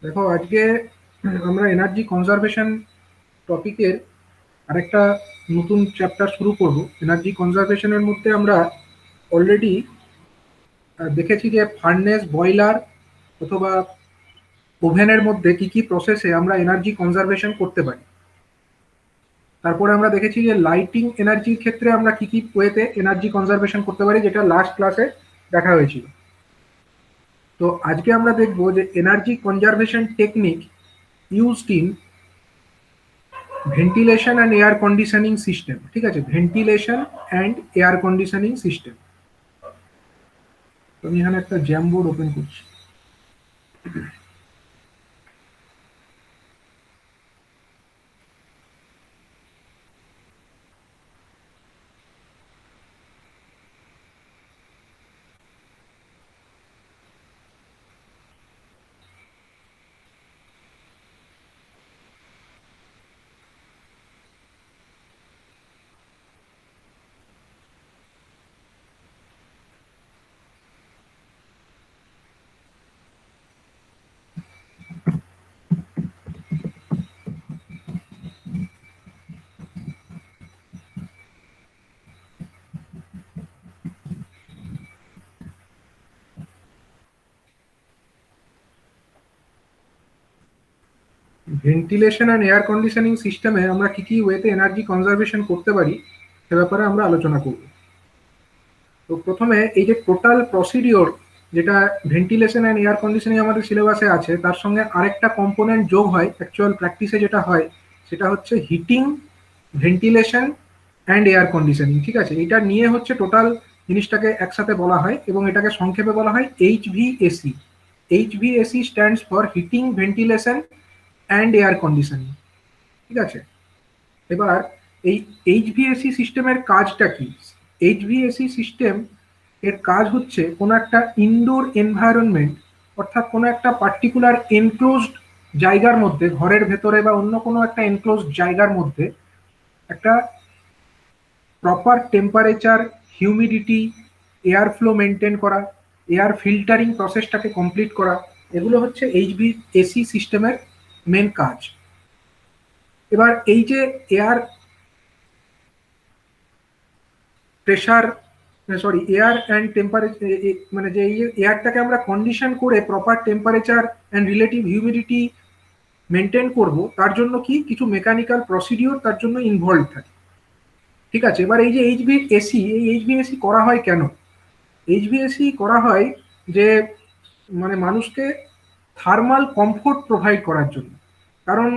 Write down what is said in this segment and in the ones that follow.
দেখো আজকে আমরা এনার্জি কনজারভেশন টপিকের আরেকটা নতুন চ্যাপ্টার শুরু করব। এনার্জি কনজারভেশনের মধ্যে আমরা অলরেডি দেখেছি যে ফার্নেস, বয়লার অথবা ওভেনের মধ্যে কি কি প্রসেসে আমরা এনার্জি কনজারভেশন করতে পারি। তারপরে আমরা দেখেছি যে লাইটিং এনার্জির ক্ষেত্রে আমরা কি কি ওয়েতে এনার্জি কনজারভেশন করতে পারি, যেটা লাস্ট ক্লাসে দেখা হয়েছিল। তো আজকে আমরা দেখব যে energy conservation technique used in ventilation and air conditioning system. ঠিক আছে, ventilation and air conditioning system. তো আমি এখানে একটা জ্যাম বোর্ড ওপেন করছি। ভেন্টিলেশন অ্যান্ড এয়ার কন্ডিশনিং সিস্টেমে আমরা কি কি ওয়েতে এনার্জি কনজারভেশন করতে পারি সে ব্যাপারে আমরা আলোচনা করব। তো প্রথমে এই যে টোটাল প্রসিডিওর, যেটা ভেন্টিলেশন অ্যান্ড এয়ার কন্ডিশনিং আমাদের সিলেবাসে আছে, তার সঙ্গে আরেকটা কম্পোনেন্ট যোগ হয়। অ্যাকচুয়াল প্র্যাকটিসে যেটা হয় সেটা হচ্ছে heating, ventilation and air conditioning. ঠিক আছে, এটা নিয়ে হচ্ছে টোটাল জিনিসটাকে একসাথে বলা হয় এবং এটাকে সংক্ষেপে বলা হয় HVAC. HVAC stands for heating, ventilation and air conditioning. ঠিক আছে, এবার এই এইচভিএসি সিস্টেমের কাজটা কি? এইচভিএসি সিস্টেম এর কাজ হচ্ছে কোনো একটা ইনডোর এনভায়রনমেন্ট, অর্থাৎ কোনো একটা পার্টিকুলার এনক্লোজড জায়গার মধ্যে, ঘরের ভেতরে বা অন্য কোনো একটা এনক্লোজড জায়গার মধ্যে একটা proper temperature, humidity, air flow maintain করা, এয়ার ফিল্টারিং প্রসেসটাকে কমপ্লিট করা, এগুলো হচ্ছে এইচভিএসি সিস্টেমের মেন কাজ। এবার এই যে air pressure, sorry, air and temperature, মানে যে এয়ারটাকে আমরা কন্ডিশন করে proper temperature and relative humidity maintain করব, তার জন্য কি কিছু মেকানিক্যাল প্রসিডিওর তার জন্য ইনভলভ থাকে। ঠিক আছে, এবার এই যে এইচভিএসি করা হয় কেন? এইচভিএসি করা হয় যে মানে মানুষকে থার্মাল কমফোর্ট প্রোভাইড করার জন্য। কারণ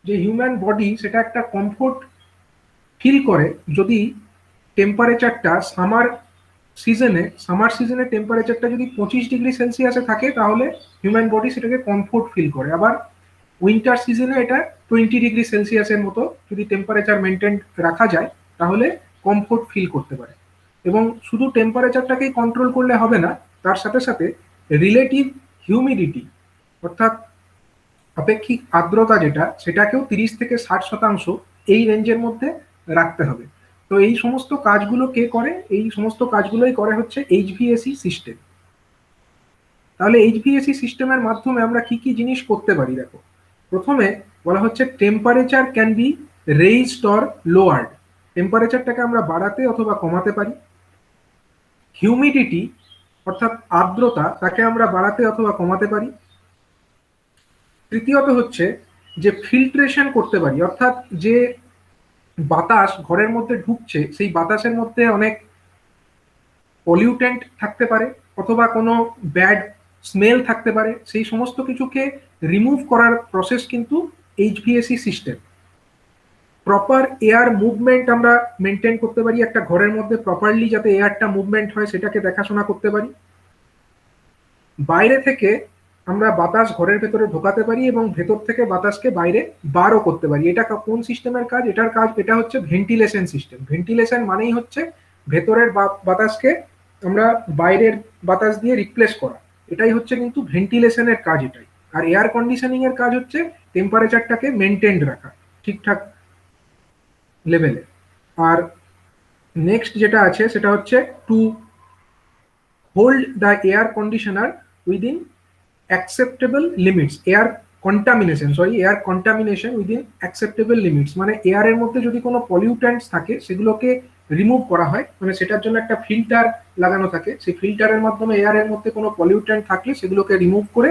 যে হিউম্যান বডি সেটা একটা কমফোর্ট ফিল করে যদি টেম্পারেচারটা সামার সিজনে টেম্পারেচারটা যদি 25 ডিগ্রি সেলসিয়াসে থাকে, তাহলে হিউম্যান বডি সেটাকে কমফোর্ট ফিল করে। আবার উইন্টার সিজনে এটা 20 ডিগ্রি সেলসিয়াসের মতো যদি টেম্পারেচার মেনটেন রাখা যায়, তাহলে কমফোর্ট ফিল করতে পারে। এবং শুধু টেম্পারেচারটাকেই কন্ট্রোল করলে হবে না, তার সাথে সাথে রিলেটিভ হিউমিডিটি, অর্থাৎ আপেক্ষিক আর্দ্রতা যেটা, সেটাকেও 30 থেকে 60% এই রেঞ্জের মধ্যে রাখতে হবে। তো এই সমস্ত কাজগুলো কে করে? এই সমস্ত কাজগুলোই করে হচ্ছে এইচভিএসি সিস্টেম। তাহলে এইচভিএসি সিস্টেমের মাধ্যমে আমরা কি কি জিনিস করতে পারি? দেখো, প্রথমে বলা হচ্ছে temperature can be raised or lowered. টেম্পারেচারটাকে আমরা বাড়াতে অথবা কমাতে পারি। হিউমিডিটি, অর্থাৎ আর্দ্রতা, তাকে আমরা বাড়াতে অথবা কমাতে পারি। তৃতীয়ত হচ্ছে যে ফিল্ট্রেশন করতে পারি, অর্থাৎ যে বাতাস ঘরের মধ্যে ঢুকছে সেই বাতাসের মধ্যে অনেক পলিউটেন্ট থাকতে পারে অথবা কোনো ব্যাড স্মেল থাকতে পারে, সেই সমস্ত কিছুকে রিমুভ করার প্রসেস কিন্তু HVAC system. Proper air movement আমরা মেনটেন করতে পারি, একটা ঘরের মধ্যে প্রপারলি যাতে এয়ারটা মুভমেন্ট হয় সেটাকে দেখাশোনা করতে পারি। বাইরে থেকে আমরা বাতাস ঘরের ভেতরে ঢোকাতে পারি এবং ভেতর থেকে বাতাসকে বাইরে বারও করতে পারি। এটা কোন সিস্টেমের কাজ? এটার কাজ, এটা হচ্ছে ভেন্টিলেশন সিস্টেম। ভেন্টিলেশন মানেই হচ্ছে ভেতরের বাতাসকে আমরা বাইরের বাতাস দিয়ে রিপ্লেস করা। এটাই হচ্ছে কিন্তু ভেন্টিলেশনের কাজ এটাই। আর এয়ার কন্ডিশনিং এর কাজ হচ্ছে টেম্পারেচারটাকে মেনটেন রাখা ঠিকঠাক লেভেলে। আর নেক্সট যেটা আছে সেটা হচ্ছে to hold the air conditioner within acceptable limits, air contamination within acceptable limits, মানে এয়ারের মধ্যে যদি কোনো পলিউট্যান্টস থাকে সেগুলোকে রিমুভ করা হয়, মানে সেটার জন্য একটা ফিল্টার লাগানো থাকে, সেই ফিল্টারের মাধ্যমে এয়ারের মধ্যে কোনো পলিউট্যান্ট থাকলে সেগুলোকে রিমুভ করে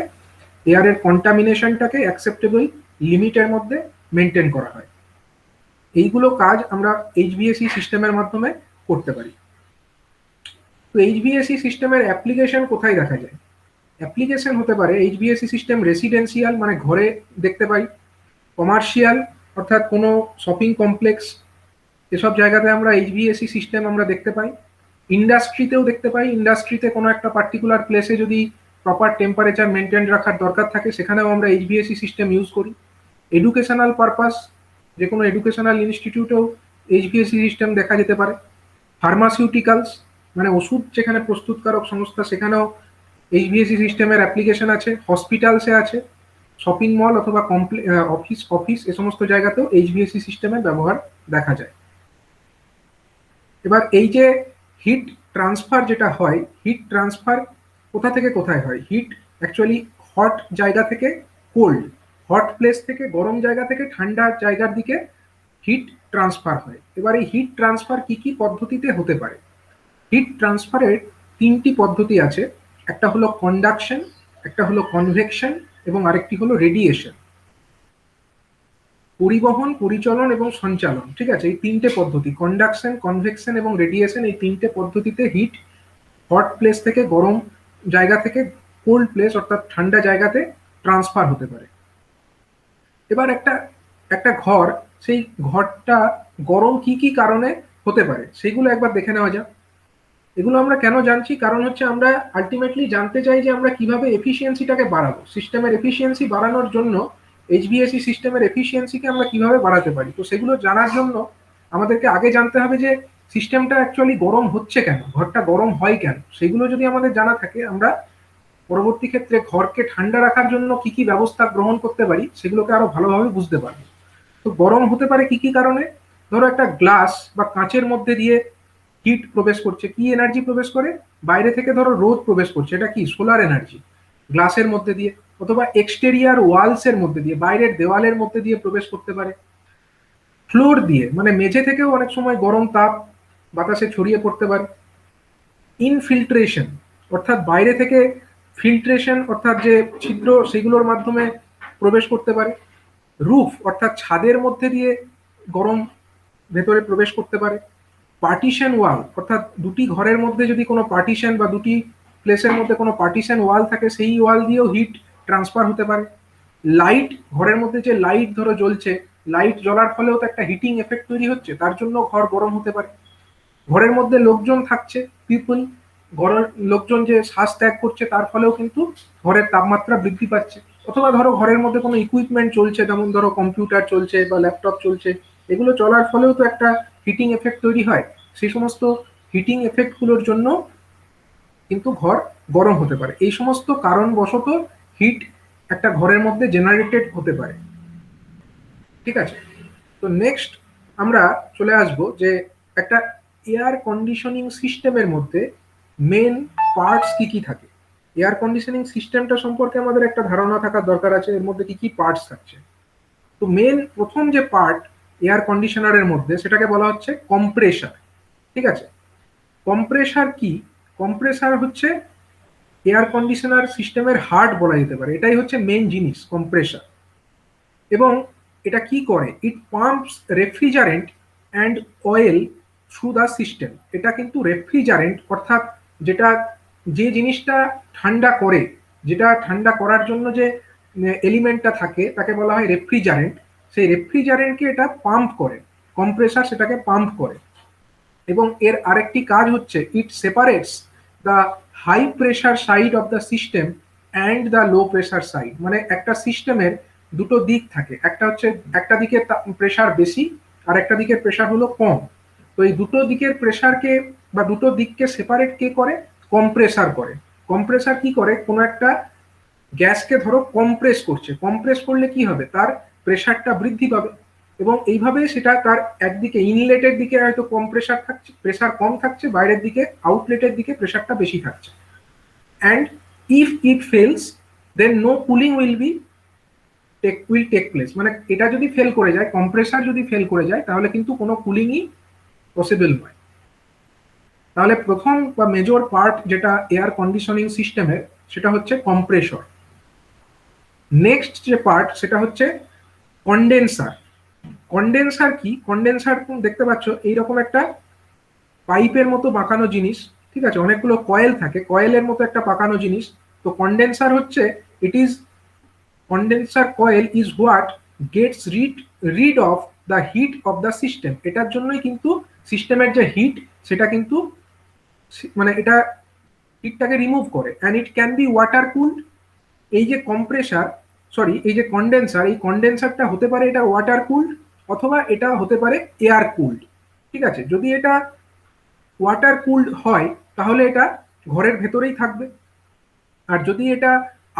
এয়ারের কন্টামিনেশনটাকে অ্যাকসেপ্টেবল লিমিটের মধ্যে মেনটেন করা হয়। এইগুলো কাজ আমরা এইচভিএসি সিস্টেমের মাধ্যমে করতে পারি। তো এইচভিএসি সিস্টেমের অ্যাপ্লিকেশন কোথায় দেখা যায়? অ্যাপ্লিকেশন হতে পারে এইচভিএসি সিস্টেম রেসিডেন্সিয়াল, মানে ঘরে দেখতে পাই, কমার্শিয়াল অর্থাৎ কোনো শপিং কমপ্লেক্স, এসব জায়গাতে আমরা এইচভিএসি সিস্টেম আমরা দেখতে পাই। ইন্ডাস্ট্রিতেও দেখতে পাই, ইন্ডাস্ট্রিতে কোনো একটা পার্টিকুলার প্লেসে যদি প্রপার টেম্পারেচার মেনটেন রাখার দরকার থাকে সেখানেও আমরা এইচভিএসি সিস্টেম ইউজ করি। এডুকেশনাল পারপাস, যে কোনো এডুকেশনাল ইনস্টিটিউটেও এইচভিএসি সিস্টেম দেখা যেতে পারে। ফার্মাসিউটিক্যালস, মানে ওষুধ যেখানে প্রস্তুতকারক সংস্থা সেখানেও এইচভিএসি সিস্টেমের অ্যাপ্লিকেশন আছে। হসপিটালসে আছে, শপিং মল অথবা অফিস এ সমস্ত জায়গাতেও এইচভিএসি সিস্টেমের ব্যবহার দেখা যায়। এবার এই যে হিট ট্রান্সফার যেটা হয়, হিট ট্রান্সফার কোথা থেকে কোথায় হয়? হিট অ্যাকচুয়ালি হট জায়গা থেকে কোল্ড, হট প্লেস থেকে গরম জায়গা থেকে ঠান্ডা জায়গার দিকে হিট ট্রান্সফার হয়। এবার এই হিট ট্রান্সফার কি কি পদ্ধতিতে হতে পারে? হিট ট্রান্সফারের তিনটি পদ্ধতি আছে, একটা হলো কন্ডাকশন, একটা হলো কনভেকশন এবং আরেকটি হলো রেডিয়েশন। পরিবহন, পরিচলন এবং সঞ্চালন, ঠিক আছে, এই তিনটে পদ্ধতি, কন্ডাকশন, কনভেকশন এবং রেডিয়েশন, এই তিনটে পদ্ধতিতে হিট হট প্লেস থেকে গরম জায়গা থেকে কোল্ড প্লেস অর্থাৎ ঠান্ডা জায়গাতে ট্রান্সফার হতে পারে। এবার একটা একটা ঘর, সেই ঘরটা গরম কি কি কারণে হতে পারে সেগুলো একবার দেখে নেওয়া যাক। এগুলো আমরা কেন জানছি? কারণ হচ্ছে আমরা আলটিমেটলি জানতে চাই যে আমরা কিভাবে এফিসিয়েন্সিটাকে বাড়াবো, সিস্টেমের এফিসিয়েন্সি বাড়ানোর জন্য এইচভিএসি সিস্টেমের এফিসিয়েন্সিকে আমরা কিভাবে বাড়াতে পারি। তো সেগুলো জানার জন্য আমাদেরকে আগে জানতে হবে যে সিস্টেমটা অ্যাকচুয়ালি গরম হচ্ছে কেন, ঘরটা গরম হয় কেন। সেগুলো যদি আমাদের জানা থাকে আমরা পরবর্তী ক্ষেত্রে ঘরকে ঠান্ডা রাখার জন্য কি কি ব্যবস্থা গ্রহণ করতে পারি সেগুলোকে আরো ভালোভাবে বুঝতে পারবো। তো গরম হতে পারে কি কি কারণে? ধরো একটা গ্লাস বা কাঁচের মধ্যে দিয়ে হিট প্রবেশ করছে, কি এনার্জি প্রবেশ করে? বাইরে থেকে ধরো রোদ প্রবেশ করছে, এটা কি সোলার এনার্জি, গ্লাসের মধ্যে দিয়ে। অথবা এক্সটেরিয়ার ওয়ালস এর মধ্যে দিয়ে, বাইরের দেওয়ালের মধ্যে দিয়ে প্রবেশ করতে পারে। ফ্লোর দিয়ে, মানে মেঝে থেকেও অনেক সময় গরম তাপ বাতাসে ছড়িয়ে পড়তে পারে। ইনফিল্ট্রেশন, অর্থাৎ বাইরে থেকে ফিল্ট্রেশন অর্থাৎ যে ছিদ্র সেগুলোর মাধ্যমে প্রবেশ করতে পারে। রুফ, অর্থাৎ ছাদের মধ্যে দিয়ে গরম ভেতরে প্রবেশ করতে পারে। পার্টিশন ওয়াল, অর্থাৎ দুটি ঘরের মধ্যে যদি কোনো পার্টিশন বা দুটি প্লেসের মধ্যে কোনো পার্টিশন ওয়াল থাকে সেই ওয়াল দিয়েও হিট ট্রান্সফার হতে পারে। লাইট, ঘরের মধ্যে যে লাইট ধরো জ্বলছে, লাইট জ্বলার ফলেও তো একটা হিটিং এফেক্ট তৈরি হচ্ছে, তার জন্য ঘর গরম হতে পারে। ঘরের মধ্যে লোকজন থাকছে, পিপল, ঘরের লোকজন যে শ্বাস ত্যাগ করছে তার ফলেও কিন্তু ঘরের তাপমাত্রা বৃদ্ধি পাচ্ছে। অথবা ধরো ঘরের মধ্যে কোনো ইকুইপমেন্ট চলছে, যেমন ধরো কম্পিউটার চলছে বা ল্যাপটপ চলছে, এগুলো চলার ফলেও তো একটা হিটিং এফেক্ট তৈরি হয়। সেই সমস্ত হিটিং এফেক্টগুলোর জন্য কিন্তু ঘর গরম হতে পারে। এই সমস্ত কারণবশত হিট একটা ঘরের মধ্যে জেনারেটেড হতে পারে। ঠিক আছে, তো নেক্সট আমরা চলে আসব যে একটা এয়ার কন্ডিশনিং সিস্টেমের মধ্যে মেন পার্টস কি কি থাকে। এয়ার কন্ডিশনিং সিস্টেমটা সম্পর্কে আমাদের একটা ধারণা থাকার দরকার আছে, এর মধ্যে কি কি পার্টস থাকছে। তো মেন প্রথম যে পার্ট এয়ার কন্ডিশনারের মধ্যে সেটাকে বলা হচ্ছে কম্প্রেসার। ঠিক আছে, কম্প্রেসার কি? কম্প্রেসার হচ্ছে এয়ার কন্ডিশনার সিস্টেমের হার্ট বলা যেতে পারে, এটাই হচ্ছে মেন জিনিস কম্প্রেসার। এবং এটা কি করে? It pumps refrigerant and oil through the system. এটা কিন্তু রেফ্রিজারেন্ট অর্থাৎ যেটা যে জিনিসটা ঠান্ডা করে, যেটা ঠান্ডা করার জন্য যে এলিমেন্টটা থাকে তাকে বলা হয় রেফ্রিজারেন্ট। সেই রেফ্রিজারেন্টকে এটা পাম্প করে, কম্প্রেসার সেটাকে পাম্প করে। এবং এর আরেকটি কাজ হচ্ছে it separates the high pressure side of the system and the low pressure side. মানে একটা সিস্টেমের দুটো দিক থাকে, একটা হচ্ছে একটা দিকে প্রেশার বেশি আর একটা দিকের প্রেশার হলো কম। তো এই দুটো দিকের প্রেশারকে বা দুটো দিককে সেপারেট কে করে? কম্প্রেসার করে। কম্প্রেসার কি করে? কোনো একটা গ্যাসকে ধরো কম্প্রেস করছে, কম্প্রেস করলে কি হবে? তার প্রেশারটা বৃদ্ধি পাবে এবং এইভাবে সেটা তার একদিকে ইনলেটের দিকে হয়তো কম প্রেশার থাকছে, প্রেশার কম থাকছে, বাইরের দিকে আউটলেটের দিকে প্রেশারটা বেশি থাকছে। And if it fails then no cooling will take place. মানে এটা যদি ফেল করে যায়, কম্প্রেসার যদি ফেল করে যায়, তাহলে কিন্তু কোনো কুলিংই পসিবল নয়। তাহলে প্রথম বা মেজর পার্ট যেটা এয়ার কন্ডিশনিং সিস্টেমের, সেটা হচ্ছে কম্প্রেসর। নেক্সট যে পার্ট সেটা হচ্ছে কন্ডেন্সার। কন্ডেন্সার কি? কন্ডেন্সার দেখতে পাচ্ছ এইরকম একটা পাইপের মতো বাঁকানো জিনিস, ঠিক আছে, অনেকগুলো কয়েল থাকে, কয়েলের মতো একটা বাঁকানো জিনিস। তো কন্ডেন্সার হচ্ছে, it is condenser coil is what gets rid of the heat of the system. এটার জন্যই কিন্তু সিস্টেমের যে হিট, সেটা কিন্তু মানে এটা হিটটাকে রিমুভ করে। And it can be water cooled. এই যে কম্প্রেসার, সরি, এই যে কন্ডেন্সার, এই কন্ডেন্সারটা হতে পারে এটা ওয়াটার কুলড, অথবা এটা হতে পারে এয়ার কুলড। ঠিক আছে, যদি এটা ওয়াটার কুলড হয় তাহলে এটা ঘরের ভেতরেই থাকবে, আর যদি এটা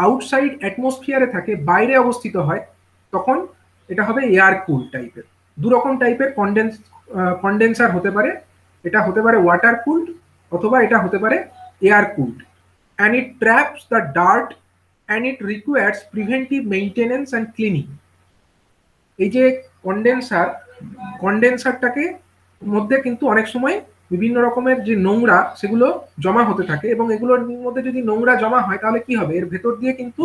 আউটসাইড অ্যাটমসফিয়ারে থাকে, বাইরে অবস্থিত হয়, তখন এটা হবে এয়ার কুল টাইপের। দুরকম টাইপের কন্ডেন্সার হতে পারে। এটা হতে পারে ওয়াটার কুলড, অথবা এটা হতে পারে air cooled. And it traps the dirt and it requires preventive maintenance and cleaning. এই যে কন্ডেন্সারটাকে মধ্যে কিন্তু অনেক সময় বিভিন্ন রকমের যে নোংরা, সেগুলো জমা হতে থাকে, এবং এগুলোর মধ্যে যদি নোংরা জমা হয় তাহলে কি হবে, এর ভেতর দিয়ে কিন্তু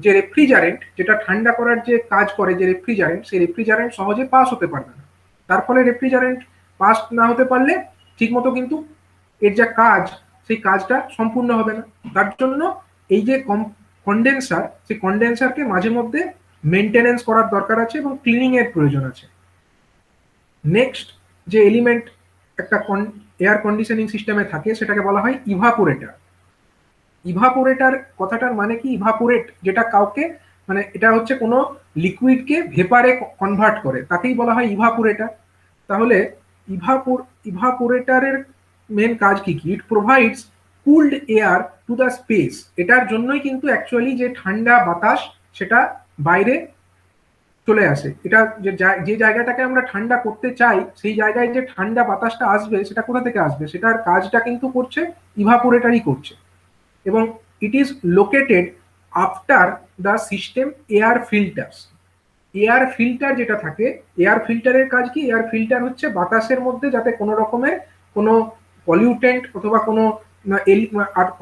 যে রেফ্রিজারেন্ট, যেটা ঠান্ডা করার যে কাজ করে, যে রেফ্রিজারেন্ট, সেই রেফ্রিজারেন্ট সহজে পাস হতে পারবে না। তার ফলে রেফ্রিজারেন্ট পাস না হতে পারলে ঠিকমতো কিন্তু এর যা কাজ, সেই কাজটা সম্পূর্ণ হবে না। তার জন্য এই যে কন্ডেন্সার, সেই কন্ডেন্সারকে মাঝে মধ্যে মেনটেনেন্স করার দরকার আছে এবং ক্লিনিং এর প্রয়োজন আছে। নেক্সট যে এলিমেন্ট একটা এয়ার কন্ডিশনিং সিস্টেমে থাকে, সেটাকে বলা হয় ইভাপোরেটর। ইভাপোরেটর কথাটার মানে কি? ইভাপোরেট, যেটা কাউকে, মানে এটা হচ্ছে কোনো লিকুইডকে ভেপারে কনভার্ট করে, তাকেই বলা হয় ইভাপোরেটর। তাহলে ইভাপোরেটরের মেন কাজ কি কি? ইট provides cooled air to the space. এটার জন্যই কিন্তু অ্যাকচুয়ালি যে ঠান্ডা বাতাস, সেটা বাইরে চলে আসে। এটা যে জায়গাটাকে আমরা ঠান্ডা করতে চাই, সেই জায়গায় যে ঠান্ডা বাতাসটা আসবে, সেটা কোথা থেকে আসবে? সেটার কাজটা কিন্তু করছে ইভাপোরেটরই করছে। এবং it is located after the system air filters. Air filter যেটা থাকে, এয়ার ফিল্টারের কাজ কি? এয়ার ফিল্টার হচ্ছে বাতাসের মধ্যে যাতে কোনো রকমের কোনো পলিউটেন্ট অথবা কোনো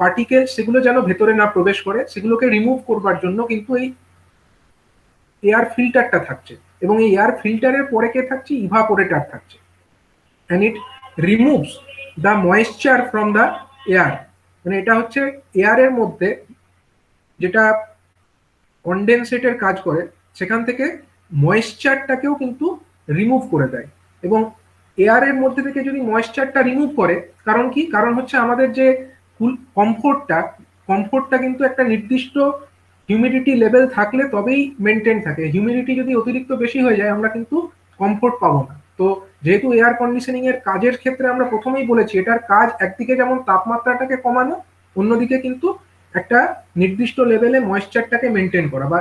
পার্টিকেল, সেগুলো যেন ভেতরে না প্রবেশ করে, সেগুলোকে রিমুভ করবার জন্য কিন্তু এই এয়ার ফিল্টারটা থাকছে। এবং এই এয়ার ফিল্টারের পরে কে থাকছে? ইভাপোরেটর থাকছে। And it removes the moisture from the air. মানে এটা হচ্ছে এয়ারের মধ্যে যেটা কন্ডেনসেটের কাজ করে, সেখান থেকে ময়েশ্চারটাকেও কিন্তু রিমুভ করে দেয়। এবং এয়ারের মধ্যে থেকে যদি ময়েশ্চারটা রিমুভ করে, কারণ কি? কারণ হচ্ছে আমাদের যে কমফোর্টটা কিন্তু একটা নির্দিষ্ট হিউমিডিটি লেভেল থাকলে তবেই মেনটেন থাকে। হিউমিডিটি যদি অতিরিক্ত বেশি হয়ে যায়, আমরা কিন্তু কমফোর্ট পাবো না। তো যেহেতু এয়ার কন্ডিশনিং এর কাজের ক্ষেত্রে আমরা প্রথমেই বলেছি, এটার কাজ একদিকে যেমন তাপমাত্রাটাকে কমানো, অন্যদিকে কিন্তু একটা নির্দিষ্ট লেভেলে ময়েশ্চারটাকে মেনটেন করা, বা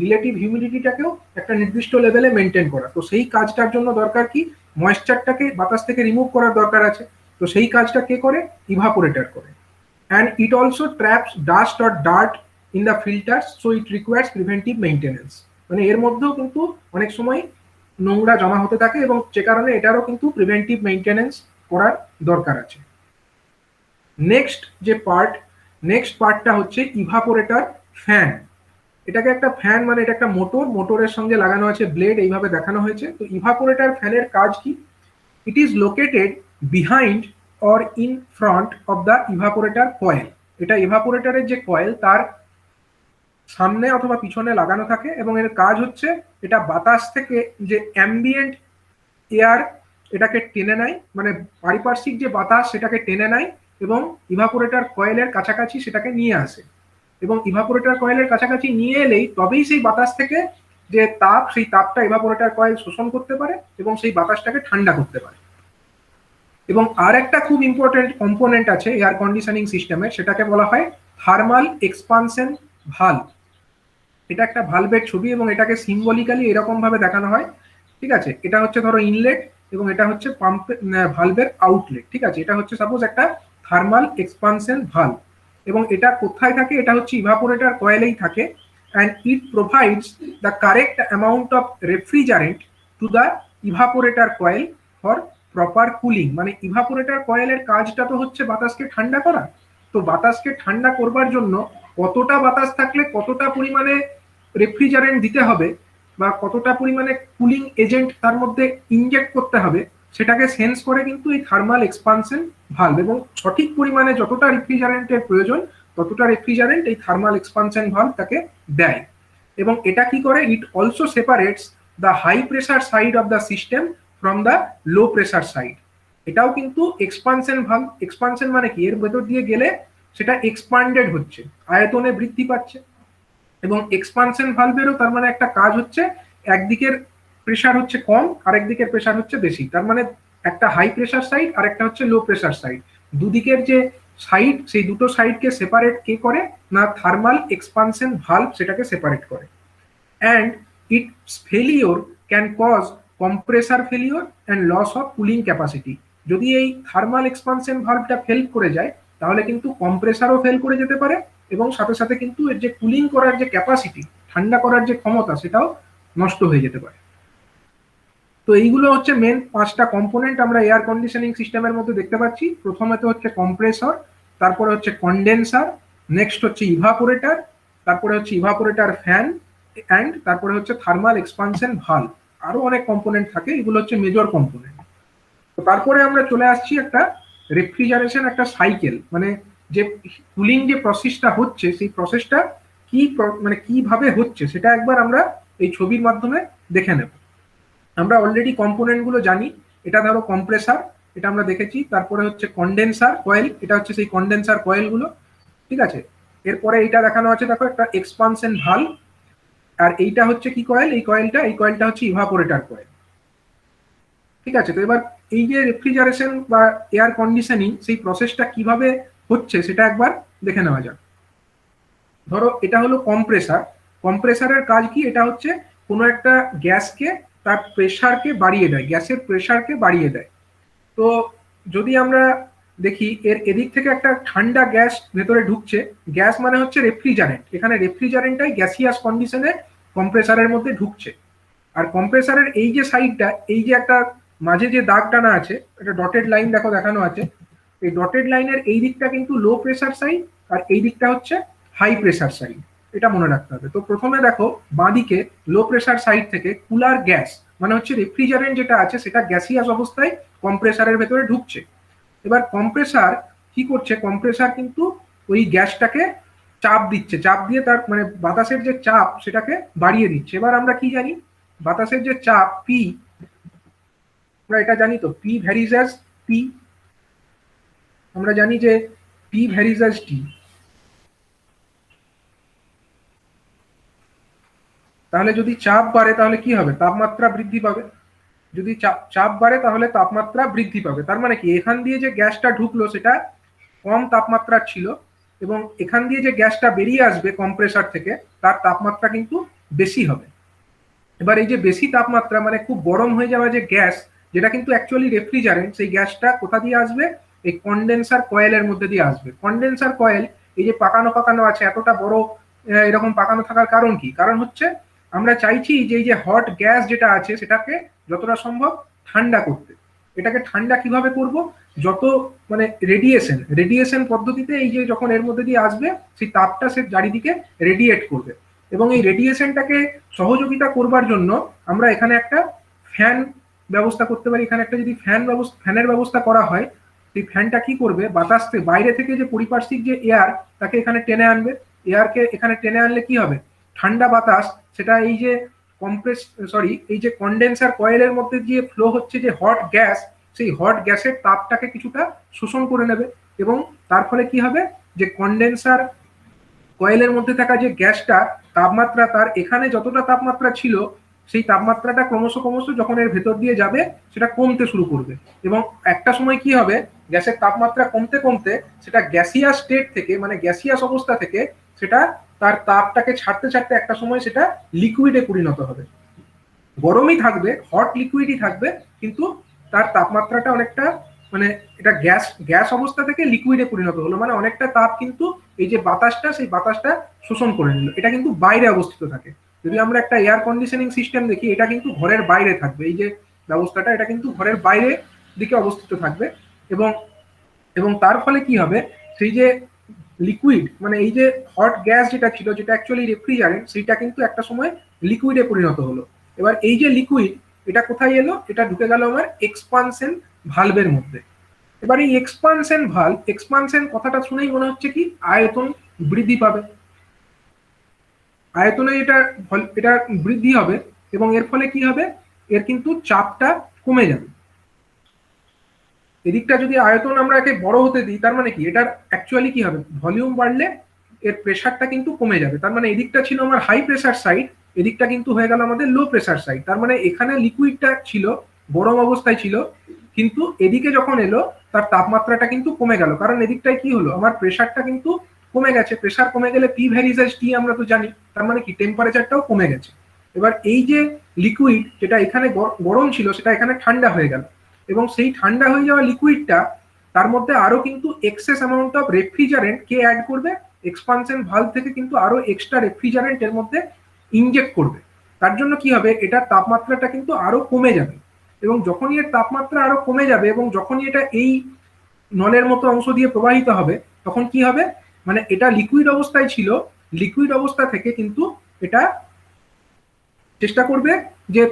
রিলেটিভ হিউমিডিটিটাকেও একটা নির্দিষ্ট লেভেলে মেনটেন করা। তো সেই কাজটার জন্য দরকার কি? ময়েশ্চারটাকে বাতাস থেকে রিমুভ করার দরকার আছে। তো সেই কাজটা কে করে? ইভাপোরেটর করে। And it also traps dust or dirt in the filters, so it requires preventive maintenance. মানে এর মধ্যেও কিন্তু অনেক সময় নোংরা জমা হতে থাকে, এবং যে কারণে এটারও কিন্তু প্রিভেন্টিভ মেইনটেনেন্স করার দরকার আছে। নেক্সট পার্টটা হচ্ছে ইভাপোরেটর ফ্যান। এটাকে একটা ফ্যান, মানে এটা একটা মোটরের সঙ্গে লাগানো আছে ব্লেড, এইভাবে দেখানো হয়েছে। তো ইভাপোরেটর ফ্যানের কাজ কি? It is located behind or in front of the evaporator coil. এটা ইভাপোরেটরের যে কয়েল, তার সামনে অথবা পিছনে লাগানো থাকে, এবং এর কাজ হচ্ছে এটা বাতাস থেকে যে অ্যাম্বিয়েন্ট এয়ার, এটাকে টেনে নেয়, মানে পারিপার্শ্বিক যে বাতাস, সেটাকে টেনে নেয় এবং ইভাপোরেটর কয়েলের কাছাকাছি সেটাকে নিয়ে আসে। এবং ইভাপোরেটর কয়েলের কাছাকাছি নিয়ে এলেই তবেই সেই বাতাস থেকে যে তাপ, সেই তাপটা ইভাপোরেটর কয়েল শোষণ করতে পারে এবং সেই বাতাসটাকে ঠান্ডা করতে পারে। এবং আর একটা খুব ইম্পর্টেন্ট কম্পোনেন্ট আছে এয়ার কন্ডিশনিং সিস্টেমে, সেটাকে বলা হয় থার্মাল এক্সপানশন ভালভ। এটা একটা ভালভের ছবি, এবং এটাকে সিম্বলিক্যালি এরকম ভাবে দেখানো হয়। ঠিক আছে, এটা হচ্ছে ধরো ইনলেট, এবং এটা হচ্ছে ভালভের আউটলেট। ঠিক আছে, এটা হচ্ছে সাপোজ একটা থার্মাল এক্সপানশন ভালভ। এবং এটা কোথায় থাকে, এটা হচ্ছে ইভাপোরেটর কয়েলেই থাকে, and it provides the correct amount of refrigerant to the evaporator coil for proper cooling। মানে ইভাপোরেটর কয়েলের কাজটা তো হচ্ছে বাতাসকে ঠান্ডা করা, তো বাতাসকে ঠান্ডা করবার জন্য কতটা বাতাস থাকলে কতটা পরিমাণে রেফ্রিজারেন্ট দিতে হবে বা কতটা পরিমাণে কুলিং এজেন্ট তার মধ্যে ইনজেক্ট করতে হবে, সেটাকে সেন্স করে কিন্তু এই থার্মাল এক্সপানশন ভালভ, এবং সঠিক পরিমাণে যতটা রেফ্রিজারেন্টের প্রয়োজন ততটা রেফ্রিজারেন্ট এই থার্মাল এক্সপানশন ভালভ তাকে দেয়। এবং এটা কি করে, it also separates the high pressure side of the system from the low pressure side. এটাও কিন্তু এক্সপানশন ভালভ। এক্সপানশন মানে কি, এর ভেতর দিয়ে গেলে সেটা এক্সপান্ডেড হচ্ছে, আয়তনে বৃদ্ধি পাচ্ছে। এবং এক্সপানশন ভালভেরও তার মানে একটা কাজ হচ্ছে, একদিকের প্রেসার হচ্ছে কম আর একদিকের প্রেসার হচ্ছে বেশি, তার মানে একটা হাই প্রেসার সাইড আর একটা হচ্ছে লো প্রেসার সাইড, দুদিকের যে সাইড সেই দুটো সাইডকে সেপারেট কে করে না, থার্মাল এক্সপানশন ভালভ সেটাকে সেপারেট করে। And its failure can cause compressor failure and loss of cooling capacity. যদি এই থার্মাল এক্সপানশন ভালভটা ফেল করে যায় তাহলে কিন্তু কম্প্রেসারও ফেল করে যেতে পারে, এবং সাথে সাথে কিন্তু এর যে কুলিং করার যে ক্যাপাসিটি, ঠান্ডা করার যে ক্ষমতা, সেটাও নষ্ট হয়ে যেতে পারে। তো এইগুলো হচ্ছে মেন 5টা কম্পোনেন্ট আমরা এয়ার কন্ডিশনিং সিস্টেমের মধ্যে দেখতে পাচ্ছি। প্রথমত হচ্ছে কম্প্রেসর, তারপরে হচ্ছে কন্ডেন্সার, নেক্সট হচ্ছে ইভাপোরেটর, তারপরে হচ্ছে ইভাপোরেটর ফ্যান, অ্যান্ড তারপরে হচ্ছে থার্মাল এক্সপানশন ভালভ। আরো অনেক কম্পোনেন্ট থাকে, এগুলো হচ্ছে মেজর কম্পোনেন্ট। তো তারপরে আমরা চলে আসছি একটা রেফ্রিজারেশন একটা সাইকেল, মানে যে কুলিং যে প্রসেসটা হচ্ছে সেই প্রসেসটা কি মানে কিভাবে হচ্ছে সেটা একবার আমরা এই ছবির মাধ্যমে দেখে নেব। আমরা অলরেডি কম্পোনেন্ট গুলো জানি। এটা ধরো কম্প্রেসার, এটা আমরা দেখেছি। তারপরে হচ্ছে কন্ডেন্সার কয়েল, এটা হচ্ছে সেই কন্ডেন্সার কয়েল গুলো, ঠিক আছে। এরপরে এইটা দেখানো আছে, দেখো একটা এক্সপানশন ভালভ, আর এইটা হচ্ছে কি কয়েল, এই কয়েলটা হচ্ছে ইভাপোরেটর কয়েল, ঠিক আছে। তো এবার এই যে রেফ্রিজারেশন বা এয়ার কন্ডিশনিং সেই প্রসেসটা কিভাবে হচ্ছে সেটা একবার দেখে নেওয়া যাক। ধরো এটা হলো কম্প্রেসার। কম্প্রেসারের কাজ কি, এটা হচ্ছে কোনো একটা গ্যাসকে তার প্রেসারকে বাড়িয়ে দেয়, গ্যাসের প্রেসারকে বাড়িয়ে দেয়। তো যদি আমরা দেখি এর এদিক থেকে একটা ঠান্ডা গ্যাস ভেতরে ঢুকছে, গ্যাস মানে হচ্ছে রেফ্রিজারেন্ট, এখানে রেফ্রিজারেন্টটাই গ্যাসিয়াস কন্ডিশনে কম্প্রেসারের মধ্যে ঢুকছে। আর কম্প্রেসারের এই যে সাইডটা, এই যে একটা মাঝে যে দাগ টানা আছে, একটা ডটেড লাইন দেখো দেখানো আছে, এই ডটেড লাইনের এই দিকটা কিন্তু লো প্রেসার সাইড আর এই দিকটা হচ্ছে হাই প্রেসার সাইড, এটা মনে রাখতে হবে। তো প্রথমে দেখো বাঁদিকে লো প্রেসার সাইড থেকে কুলার গ্যাস মানে হচ্ছে রেফ্রিজারেন্ট যেটা আছে সেটা গ্যাসিয়াস অবস্থায় কম্প্রেসারের ভেতরে ঢুকছে। এবার কম্প্রেসার কি করছে, কম্প্রেসার কিন্তু ওই গ্যাসটাকে চাপ দিচ্ছে, চাপ দিয়ে তার মানে বাতাসের যে চাপ সেটাকে বাড়িয়ে দিচ্ছে। এবার আমরা কি জানি, বাতাসের যে চাপ পি, আমরা এটা জানি তো, পি ভ্যারিজ অ্যাজ পি, আমরা জানি যে পি ভ্যারিজ অ্যাজ টি। তাহলে যদি চাপ বাড়ে তাহলে কি হবে, তাপমাত্রা বৃদ্ধি পাবে। যদি চাপ বাড়ে তাহলে তাপমাত্রা বৃদ্ধি পাবে। তার মানে কি, এখান দিয়ে যে গ্যাসটা ঢুকলো সেটা কম তাপমাত্রার ছিল, এবং এখান দিয়ে যে গ্যাসটা বেরিয়ে আসবে কম্প্রেসার থেকে তার তাপমাত্রা কিন্তু বেশি হবে। এবার এই যে বেশি তাপমাত্রা মানে খুব গরম হয়ে যাওয়া যে গ্যাস, যেটা কিন্তু অ্যাকচুয়ালি রেফ্রিজারেন্ট, সেই গ্যাসটা কোথা দিয়ে আসবে, এই কন্ডেন্সার কয়েলের মধ্যে দিয়ে আসবে। কন্ডেন্সার কয়েল এই যে পাকানো পাকানো আছে, এতটা বড় এরকম পাকানো থাকার কারণ কি, কারণ হচ্ছে আমরা চাইছি যে এই যে হট গ্যাস যেটা আছে সেটাকে যতটা সম্ভব ঠান্ডা করতে। এটাকে ঠান্ডা কিভাবে করব, যত মানে রেডিয়েশন পদ্ধতিতে এই যে যখন এর মধ্যে দিয়ে আসবে সেই তাপটা সে চারিদিকে রেডিয়েট করবে। এবং এই রেডিয়েশনটাকে সহযোগিতা করবার জন্য আমরা এখানে একটা ফ্যান ব্যবস্থা করতে পারি। এখানে একটা যদি ফ্যানের ব্যবস্থা করা হয়, সেই ফ্যানটা কি করবে, বাতাস বাইরে থেকে যে পরিপার্শ্বিক যে এয়ার তাকে এখানে টেনে আনবে। এয়ারকে এখানে টেনে আনলে কি হবে, ঠান্ডা বাতাস সেটা এই যে এই যে কন্ডেন্সার কয়েলের মধ্যে দিয়ে ফ্লো হচ্ছে যে হট গ্যাস, সেই হট গ্যাসের তাপটাকে কিছুটা শোষণ করে নেবে। এবং তার ফলে কি হবে, যে কন্ডেন্সার কয়েলের মধ্যে থাকা যে গ্যাসটা তাপমাত্রা তার এখানে যতটা তাপমাত্রা ছিল সেই তাপমাত্রাটা ক্রমশ ক্রমশ যখন এর ভেতর দিয়ে যাবে সেটা কমতে শুরু করবে। এবং একটা সময় কি হবে, গ্যাসের তাপমাত্রা কমতে কমতে সেটা গ্যাসিয়াস স্টেট থেকে মানে গ্যাসিয়াস অবস্থা থেকে সেটা তার তাপটাকে ছাড়তে ছাড়তে একটা সময় সেটা লিকুইডে পরিণত হবে। গরমই থাকবে, হট লিকুইডই থাকবে, কিন্তু তার তাপমাত্রাটা অনেকটা মানে এটা গ্যাস গ্যাস অবস্থা থেকে লিকুইডে পরিণত হলো, মানে অনেকটা তাপ কিন্তু এই যে বাতাসটা সেই বাতাসটা শোষণ করে নিল। এটা কিন্তু বাইরে অবস্থিত থাকে। যদি আমরা একটা এয়ার কন্ডিশনিং সিস্টেম দেখি, এটা কিন্তু ঘরের বাইরে থাকবে, এই যে ব্যবস্থাটা এটা কিন্তু ঘরের বাইরে দিকে অবস্থিত থাকবে। এবং এবং তার ফলে কি হবে, সেই যে লিকুইড মানে এই যে হট গ্যাস যেটা ছিল, যেটা অ্যাকচুয়ালি রেফ্রিজারেন্ট, সেটা কিন্তু একটা সময় লিকুইডে পরিণত হলো। এবার এই যে লিকুইড, এটা কোথায় এলো, এটা ঢুকে গেল আমার এক্সপানশন ভালভের মধ্যে। এবার এই এক্সপানশন ভালভ, এক্সপানশন কথাটা শুনেই মনে হচ্ছে কি আয়তন বৃদ্ধি পাবে, আয়তনে এটা এটা বৃদ্ধি হবে এবং এর ফলে কি হবে, এর কিন্তু চাপটা কমে যাবে। এদিকটা যদি আয়তন আমরা একে বড় হতে দিই, তার মানে কি এটার অ্যাকচুয়ালি কি হবে, ভলিউম বাড়লে এর প্রেসারটা কিন্তু কমে যাবে। তার মানে এদিকটা ছিল আমার হাই প্রেসার সাইড, এদিকটা কিন্তু হয়ে গেল আমাদের লো প্রেসার সাইড। তার মানে এখানে লিকুইডটা ছিল গরম অবস্থায় ছিল, কিন্তু এদিকে যখন এলো তার তাপমাত্রাটা কিন্তু কমে গেল, কারণ এদিকটায় কি হলো, আমার প্রেসারটা কিন্তু কমে গেছে। প্রেসার কমে গেলে পি ভ্যারিজ টি আমরা তো জানি, তার মানে কি টেম্পারেচারটাও কমে গেছে। এবার এই যে লিকুইড যেটা এখানে গরম ছিল সেটা এখানে ঠান্ডা হয়ে গেল, এবং সেই ঠান্ডা হয়ে যাওয়া লিকুইডটা তার মধ্যে আরো কিন্তু এক্সেস অ্যামাউন্ট অফ রেফ্রিজারেন্ট কে অ্যাড করবে, এক্সপানশন ভালভ থেকে কিন্তু আরো এক্সট্রা রেফ্রিজারেন্ট এর মধ্যে ইনজেক্ট করবে। তার জন্য কি হবে, এটার তাপমাত্রাটা কিন্তু আরো কমে যাবে। এবং যখনই এর তাপমাত্রা আরো কমে যাবে এবং যখনই এটা এই নলের মতো অংশ দিয়ে প্রবাহিত হবে, তখন কি হবে, মানে এটা লিকুইড অবস্থায় ছিল, লিকুইড অবস্থা থেকে কিন্তু এটা চেষ্টা করবে যে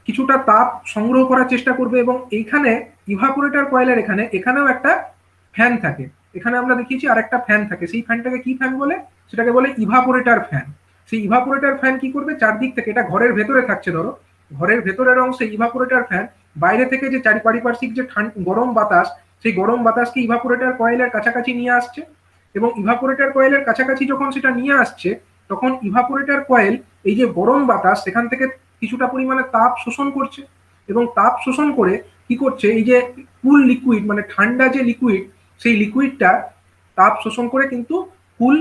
কিছুটা তাপ সংগ্রহ করার চেষ্টা করবে। এবং এইখানে ইভাপোরেটর কয়েলের এখানেও একটা ফ্যান থাকে, এখানে আমরা দেখিয়েছি আর একটা ফ্যান থাকে। সেই ফ্যানটাকে কি ফ্যান বলে, সেটাকে বলে ইভাপোরেটর ফ্যান। সেই ইভাপোরেটর ফ্যান কি করবে, চারদিক থেকে, এটা ঘরের ভেতরে থাকছে, ধরো ঘরের ভেতরের অংশে ইভাপোরেটর ফ্যান বাইরে থেকে যে পারিপার্শ্বিক যে গরম বাতাস, সেই গরম বাতাসকে ইভাপোরেটর কয়েলের কাছাকাছি নিয়ে আসছে। এবং ইভাপোরেটর কয়েলের কাছাকাছি যখন সেটা নিয়ে আসছে, তখন ইভাপোরেটর কয়েল এই যে গরম বাতাস সেখান থেকে কিছুটা পরিমাণে তাপ শোষণ করছে, এবং তাপ শোষণ করে কি করছে, এই যে কুল লিকুইড মানে ঠান্ডা যে লিকুইড, সেই লিকুইডটা তাপ শোষণ করে কিন্তু কুল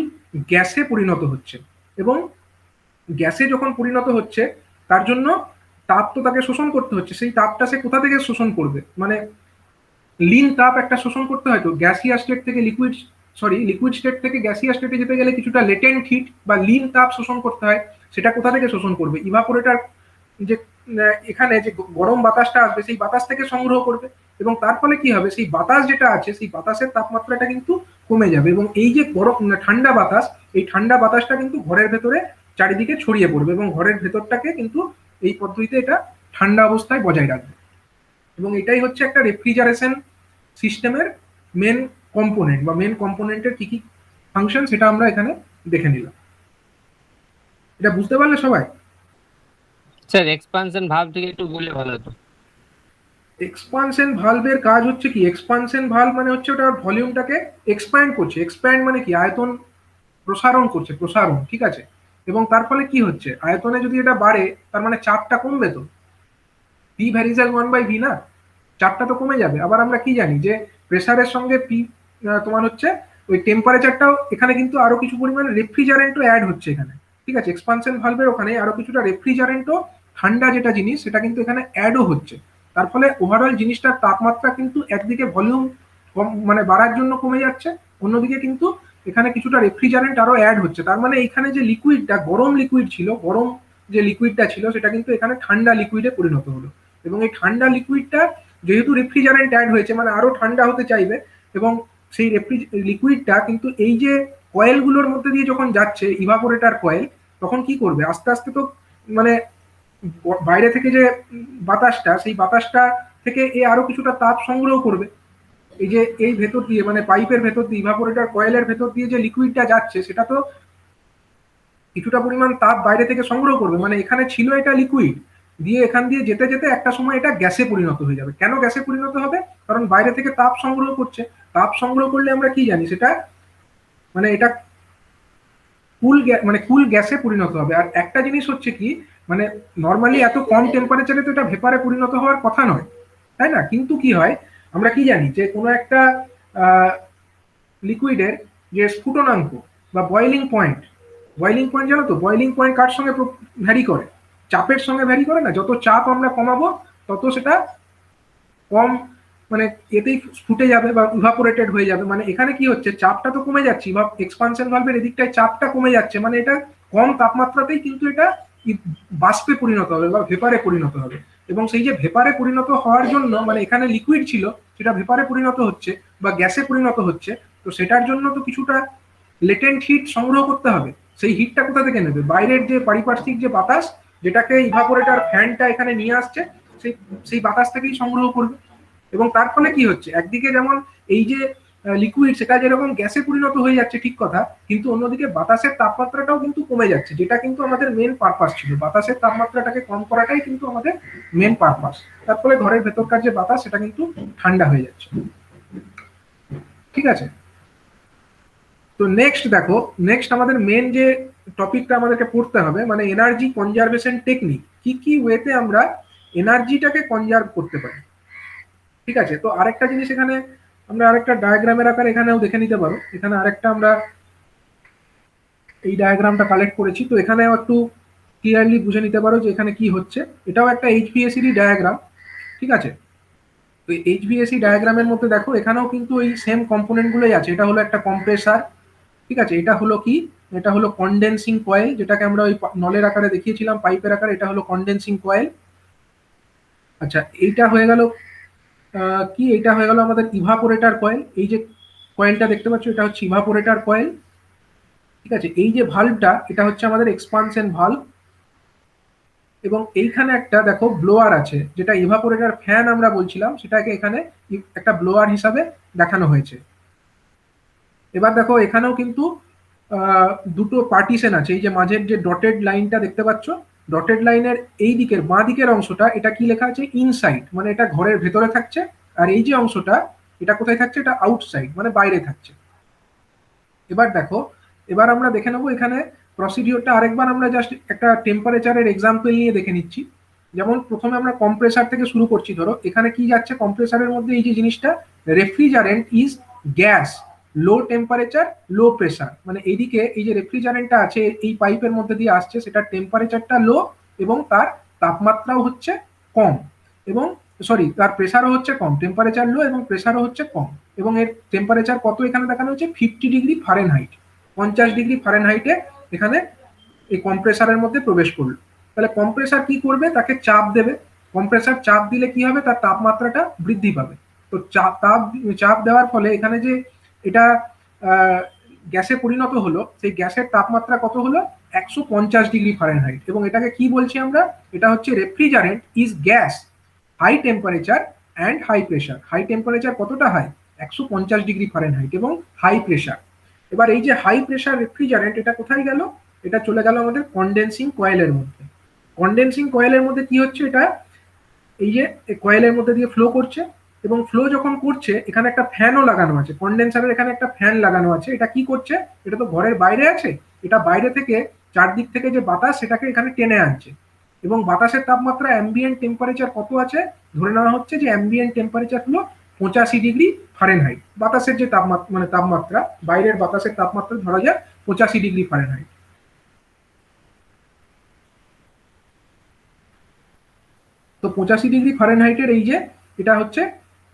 গ্যাসে পরিণত হচ্ছে। এবং গ্যাসে যখন পরিণত হচ্ছে, তার জন্য তাপ তো তাকে শোষণ করতে হচ্ছে। সেই তাপটা সে কোথা থেকে শোষণ করবে, মানে লিন তাপ একটা শোষণ করতে হয়, তো গ্যাসিয়াস স্টেট থেকে লিকুইড স্টেট থেকে গ্যাসিয়াস স্টেটে যেতে গেলে কিছুটা লেটেন্ট হিট বা লিন তাপ শোষণ করতে হয়। সেটা কোথা থেকে শোষণ করবে, ইভাপোরেটর যে এখানে যে গরম বাতাসটা আসবে সেই বাতাস থেকে সংগ্রহ করবে। এবং তার ফলে কি হবে, সেই বাতাস যেটা আছে সেই বাতাসের তাপমাত্রাটা কিন্তু কমে যাবে, এবং এই যে গরম ঠান্ডা বাতাস, এই ঠান্ডা বাতাসটা কিন্তু ঘরের ভেতরে চারিদিকে ছড়িয়ে পড়বে, এবং ঘরের ভেতরটাকে কিন্তু এই পদ্ধতিতে এটা ঠান্ডা অবস্থায় বজায় রাখবে। এবং এটাই হচ্ছে একটা রেফ্রিজারেশন সিস্টেমের মেন কম্পোনেন্ট বা মেন কম্পোনেন্টের কি কি ফাংশন, সেটা আমরা এখানে দেখে নিলাম। এটা বুঝতে পারলে সবাই? স্যার এক্সপানশন ভাব থেকে একটু বলে ভালো হতো। এক্সপানশন ভালভের কাজ হচ্ছে কি, এক্সপানশন ভালভ মানে হচ্ছে ওটা ভলিউমটাকে এক্সপ্যান্ড করছে। এক্সপ্যান্ড মানে কি, আয়তন প্রসারণ করছে, প্রসারণ, ঠিক আছে। এবং তার ফলে কি হচ্ছে, আয়তনে যদি এটা বাড়ে তার মানে চাপটা কমবে, তো পি ভ্যারিজ 1/v না, চাপটা তো কমে যাবে। আবার আমরা কি জানি যে প্রেসারের সঙ্গে পি তোমার হচ্ছে ওই টেম্পারেচারটাও, এখানে কিন্তু আরো কিছু পরিমাণে রেফ্রিজারেন্টও অ্যাড হচ্ছে এখানে, ঠিক আছে। এক্সপানশন ভালভের ওখানে আরো কিছুটা রেফ্রিজারেন্টও, ঠান্ডা যেটা জিনিস সেটা কিন্তু এখানে অ্যাডও হচ্ছে। তার ফলে ওভারঅল জিনিসটার তাপমাত্রা কিন্তু একদিকে ভলিউম কম মানে বাড়ার জন্য কমে যাচ্ছে, অন্যদিকে কিন্তু এখানে কিছুটা রেফ্রিজারেন্ট আরো অ্যাড হচ্ছে। তার মানে এখানে যে লিকুইডটা গরম লিকুইড ছিল, গরম যে লিকুইডটা ছিল সেটা কিন্তু এখানে ঠান্ডা লিকুইডে পরিণত হলো। এবং এই ঠান্ডা লিকুইডটা যেহেতু রেফ্রিজারেন্ট অ্যাড হয়েছে, মানে আরো ঠান্ডা হতে চাইবে, এবং সেই লিকুইডটা কিন্তু এই যে কয়েলগুলোর মধ্যে দিয়ে যখন যাচ্ছে ইভাপোরেটর কয়েল, তখন কি করবে, আস্তে আস্তে তো মানে বাইরে থেকে যে বাতাসটা, সেই বাতাসটা থেকে এ আরো কিছুটা তাপ সংগ্রহ করবে। এই যে এই ভেতর দিয়ে মানে পাইপের ভেতর দিয়ে ইভাপোরেটর কয়েলের ভেতর দিয়ে যে লিকুইডটা যাচ্ছে, সেটা তো কিছুটা পরিমাণ তাপ বাইরে থেকে সংগ্রহ করবে। মানে এখানে ছিল এটা লিকুইড, দিয়ে এখান দিয়ে যেতে যেতে একটা সময় এটা গ্যাসে পরিণত হয়ে যাবে। কেন গ্যাসে পরিণত হবে, কারণ বাইরে থেকে তাপ সংগ্রহ করছে। তাপ সংগ্রহ করলে আমরা কি জানি, সেটা মানে এটা কুল গ্যাসে পরিণত হবে। আর একটা জিনিস হচ্ছে কি, মানে নর্মালি এত কম টেম্পারেচারে তো এটা ভেপারে পরিণত হওয়ার কথা নয়, তাই না? কিন্তু কি হয়, আমরা কি জানি যে কোনো একটা লিকুইডের যে স্ফুটনাঙ্ক বা বয়লিং পয়েন্ট জানো তো, বয়লিং পয়েন্ট কার সঙ্গে ভ্যারি করে, চাপের সঙ্গে ভ্যারি করে না। যত চাপ আমরা কমাবো তত সেটা কম মানে এতেই ফুটে যাবে বা ইভাপোরেটেড হয়ে যাবে। মানে এখানে কি হচ্ছে, চাপটা তো কমে যাচ্ছে, এক্সপানশন ভালভের এদিকটায় চাপটা কমে যাচ্ছে, মানে এটা কম তাপমাত্রাতেই কিন্তু এটা বাষ্পে পরিণত হবে বা ভেপারে পরিণত হবে। এবং সেই যে ভেপারে পরিণত হওয়ার জন্য, মানে এখানে লিকুইড ছিল সেটা ভেপারে পরিণত হচ্ছে বা গ্যাসে পরিণত হচ্ছে, তো সেটার জন্য তো কিছুটা লেটেন্ট হিট সংগ্রহ করতে হবে। সেই হিটটা কোথা থেকে নেবে? বাইরের যে পারিপার্শ্বিক যে বাতাস, যেটাকে ইভাপোরেটর ফ্যানটা এখানে নিয়ে আসছে, সেই সেই বাতাস থেকেই সংগ্রহ করবে। এবং তার ফলে কি হচ্ছে, একদিকে যেমন এই যে লিকুইড সেটা যেরকম গ্যাসে পরিণত হয়ে যাচ্ছে ঠিক কথা, কিন্তু অন্যদিকে বাতাসের তাপমাত্রাটাও কিন্তু কমে যাচ্ছে, যেটা কিন্তু আমাদের মেন পারপাস ছিল। বাতাসের তাপমাত্রাটাকে কম করাটাই কিন্তু আমাদের মেন পারপাস। তার ফলে ঘরের ভেতরকার যে বাতাস সেটা কিন্তু ঠান্ডা হয়ে যাচ্ছে। ঠিক আছে, তো নেক্সট দেখো, নেক্সট আমাদের মেন যে টপিকটা আমাদেরকে পড়তে হবে, মানে এনার্জি কনজারভেশন টেকনিক। কি কি ওয়েতে আমরা এনার্জিটাকে কনজার্ভ করতে পারি। ঠিক আছে, তো আরেকটা জিনিস এখানে আমরা আরেকটা ডায়াগ্রামের আকারে এখানেও দেখে নিতে পারো। এখানে আরেকটা আমরা এই ডায়াগ্রামটা কালেক্ট করেছি, তো এখানেও একটু ক্লিয়ারলি বুঝে নিতে পারো যে এখানে কি হচ্ছে। এটাও একটা এইচভিএসি ডায়াগ্রাম। ঠিক আছে, তো এইচভিএসি ডায়াগ্রামের মধ্যে দেখো এখানেও কিন্তু এই সেম কম্পোনেন্টগুলোই আছে। এটা হলো একটা কম্প্রেসার। ঠিক আছে, এটা হলো কি, এটা হলো কন্ডেন্সিং কয়েল, যেটাকে আমরা ওই নলের আকারে দেখিয়েছিলাম, পাইপের আকারে। এটা হলো কন্ডেন্সিং কয়েল। আচ্ছা, এইটা হয়ে গেল কি, এটা হয়ে গেল আমাদের ইভাপোরেটর কয়েল। এই যে কয়েলটা দেখতে পাচ্ছ, এটা হচ্ছে ইভাপোরেটর কয়েল। ঠিক আছে, এই যে ভালভটা, এটা হচ্ছে আমাদের এক্সপানশন ভালভ। এবং এইখানে একটা দেখো ব্লোয়ার আছে, যেটা ইভাপোরেটর ফ্যান আমরা বলছিলাম, সেটাকে এখানে একটা ব্লোয়ার হিসাবে দেখানো হয়েছে। এবার দেখো এখানেও কিন্তু দুটো পার্টিশন আছে। এই যে মাঝের যে ডটেড লাইনটা দেখতে পাচ্ছ, ডটেড লাইনের এই দিকের বাঁ দিকের অংশটা, এটা কি লেখা আছে, ইনসাইড, মানে এটা ঘরের ভেতরে থাকছে। আর এই যে অংশটা, এটা কোথায় থাকছে, এটা আউটসাইড, মানে বাইরে থাকছে। এবার দেখো, এবার আমরা দেখে নেবো এখানে প্রসিডিওরটা আরেকবার। আমরা জাস্ট একটা টেম্পারেচারের এক্সাম্পল নিয়ে দেখে নিচ্ছি। যেমন প্রথমে আমরা কম্প্রেসার থেকে শুরু করছি। ধরো এখানে কি যাচ্ছে কম্প্রেসারের মধ্যে, এই যে জিনিসটা, refrigerant is gas, low temperature low pressure. মানে এইদিকে এই যে রেফ্রিজারেন্টটা আছে এই পাইপের মধ্যে দিয়ে আসছে, সেটা টেম্পারেচারটা লো এবং তার তাপমাত্রাও হচ্ছে কম, এবং সরি তার প্রেসারও হচ্ছে কম, টেম্পারেচার লো এবং প্রেসারও হচ্ছে কম। এবং এর টেম্পারেচার কত এখানে দেখানো হচ্ছে, 50 ডিগ্রি ফারেনহাইট, 50 ডিগ্রি ফারেনহাইটে এখানে এই কম্প্রেসারের মধ্যে প্রবেশ করলো। তাহলে কম্প্রেসার কি করবে, তাকে চাপ দেবে। কম্প্রেসার চাপ দিলে কি হবে, তার তাপমাত্রাটা বৃদ্ধি পাবে। তো চাপ দেওয়ার ফলে এখানে যে এটা গ্যাসে পরিণত হলো, সেই গ্যাসের তাপমাত্রা কত হলো, 150 ডিগ্রি ফারেনহাইট। এবং এটাকে কি বলছি আমরা, এটা হচ্ছে refrigerant is gas, high temperature and high pressure. High temperature কতটা হাই, 150 ডিগ্রি ফারেনহাইট, এবং হাই প্রেশার। এবার এই যে হাই প্রেশার রেফ্রিজারেন্ট, এটা কোথায় গেল, এটা চলে গেল আমাদের কন্ডেন্সিং কয়েলের মধ্যে। কন্ডেন্সিং কয়েলের মধ্যে কি হচ্ছে, এটা এই যে কয়েলের মধ্যে দিয়ে ফ্লো করছে, এবং ফ্লো যখন করছে এখানে একটা ফ্যানও লাগানো আছে, কন্ডেন্সারের এখানে একটা ফ্যান লাগানো আছে। এটা কি করছে, এটা তো ঘরের বাইরে আছে, এটা বাইরে থেকে চারদিক থেকে যে বাতাস সেটাকে এখানে টেনে আনছে। এবং বাতাসের তাপমাত্রা অ্যাম্বিয়েন্ট টেম্পারেচার কত আছে, ধরে নেওয়া হচ্ছে যে অ্যাম্বিয়েন্ট টেম্পারেচার হলো 85 ডিগ্রি ফারেনহাইট। বাতাসের যে তাপমাত্রা, মানে তাপমাত্রা, বাইরের বাতাসের তাপমাত্রা ধরা যায় 85 ডিগ্রি ফারেনহাইট। তো 85 ডিগ্রি ফারেনহাইটের এই যে এটা হচ্ছে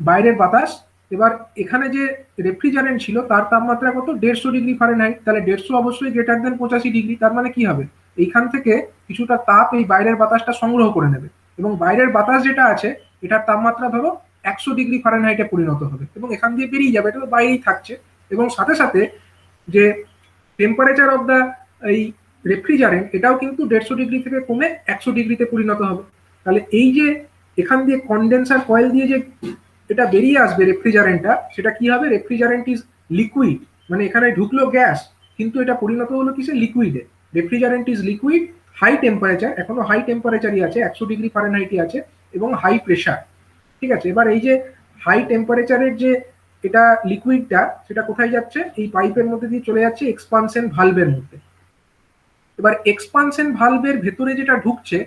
বাইরের বাতাস। এবার এখানে যে রেফ্রিজারেন্ট ছিল তার তাপমাত্রা কত, 150 ডিগ্রি ফারেনহাইট। তাহলে 150 অবশ্যই গ্রেটার দেন 85 ডিগ্রি। তার মানে কি হবে, এইখান থেকে কিছুটা তাপ এই বাইরের বাতাসটা সংগ্রহ করে নেবে, এবং বাইরের বাতাস যেটা আছে এটার তাপমাত্রা ধরো 100 ডিগ্রি ফারেনহাইটে পরিণত হবে, এবং এখান দিয়ে বেরিয়ে যাবে, এটা তো বাইরেই থাকছে। এবং সাথে সাথে যে টেম্পারেচার অফ দ্য এই রেফ্রিজারেন্ট, এটাও কিন্তু 150 ডিগ্রি থেকে কমে 100 ডিগ্রিতে পরিণত হবে। তাহলে এই যে এখান দিয়ে কন্ডেন্সার কয়েল দিয়ে যে এটা বেরিয়ে আসবে রেফ্রিজারেন্টটা, সেটা কি হবে, রেফ্রিজারেন্ট ইজ লিকুইড, মানে এখানে ঢুকলো গ্যাস কিন্তু এটা পরিণত হলো কিসে, লিকুইডে। Refrigerant is liquid, high temperature, এখনো হাই টেম্পারেচারই আছে, 100 ডিগ্রি ফারেনহাইটই আছে, এবং হাই প্রেশার। ঠিক আছে, এবার এই যে হাই টেম্পারেচারের যে এটা লিকুইডটা, সেটা কোথায় যাচ্ছে, এই পাইপের মধ্যে দিয়ে চলে যাচ্ছে এক্সপানশন ভালভের মধ্যে। এবার এক্সপানশন ভালভের ভেতরে যেটা ঢুকছে,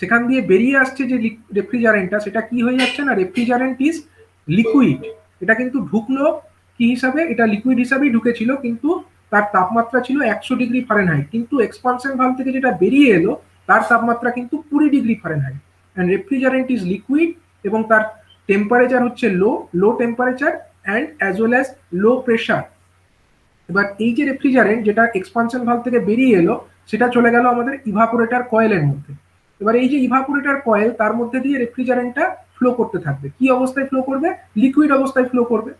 সেখান দিয়ে বেরিয়ে আসছে যে রেফ্রিজারেন্টটা, সেটা কি হয়ে যাচ্ছে না, রেফ্রিজারেন্ট ইজ লিকুইড। এটা কিন্তু ঢুকলো কি হিসাবে, এটা লিকুইড হিসাবেই ঢুকেছিল, কিন্তু তার তাপমাত্রা ছিল 100 ডিগ্রি ফারেনহাইট। কিন্তু এক্সপানশন ভালভ থেকে যেটা বেরিয়ে এলো তার তাপমাত্রা কিন্তু 20 degree Fahrenheit. And refrigerant is liquid এবং তার টেম্পারেচার হচ্ছে লো temperature and as well as low pressure. এবার এই যে রেফ্রিজারেন্ট যেটা এক্সপানশন ভালভ থেকে বেরিয়ে এলো সেটা চলে গেল আমাদের ইভাপোরেটর কয়েলের মধ্যে। এবার এই যে ইভাপোরেটর কয়েল তার মধ্যে দিয়ে রেফ্রিজারেন্টটা ফ্লো করতে থাকবে। কি অবস্থায় ফ্লো করবে? লিকুইড অবস্থায় ফ্লো করবে।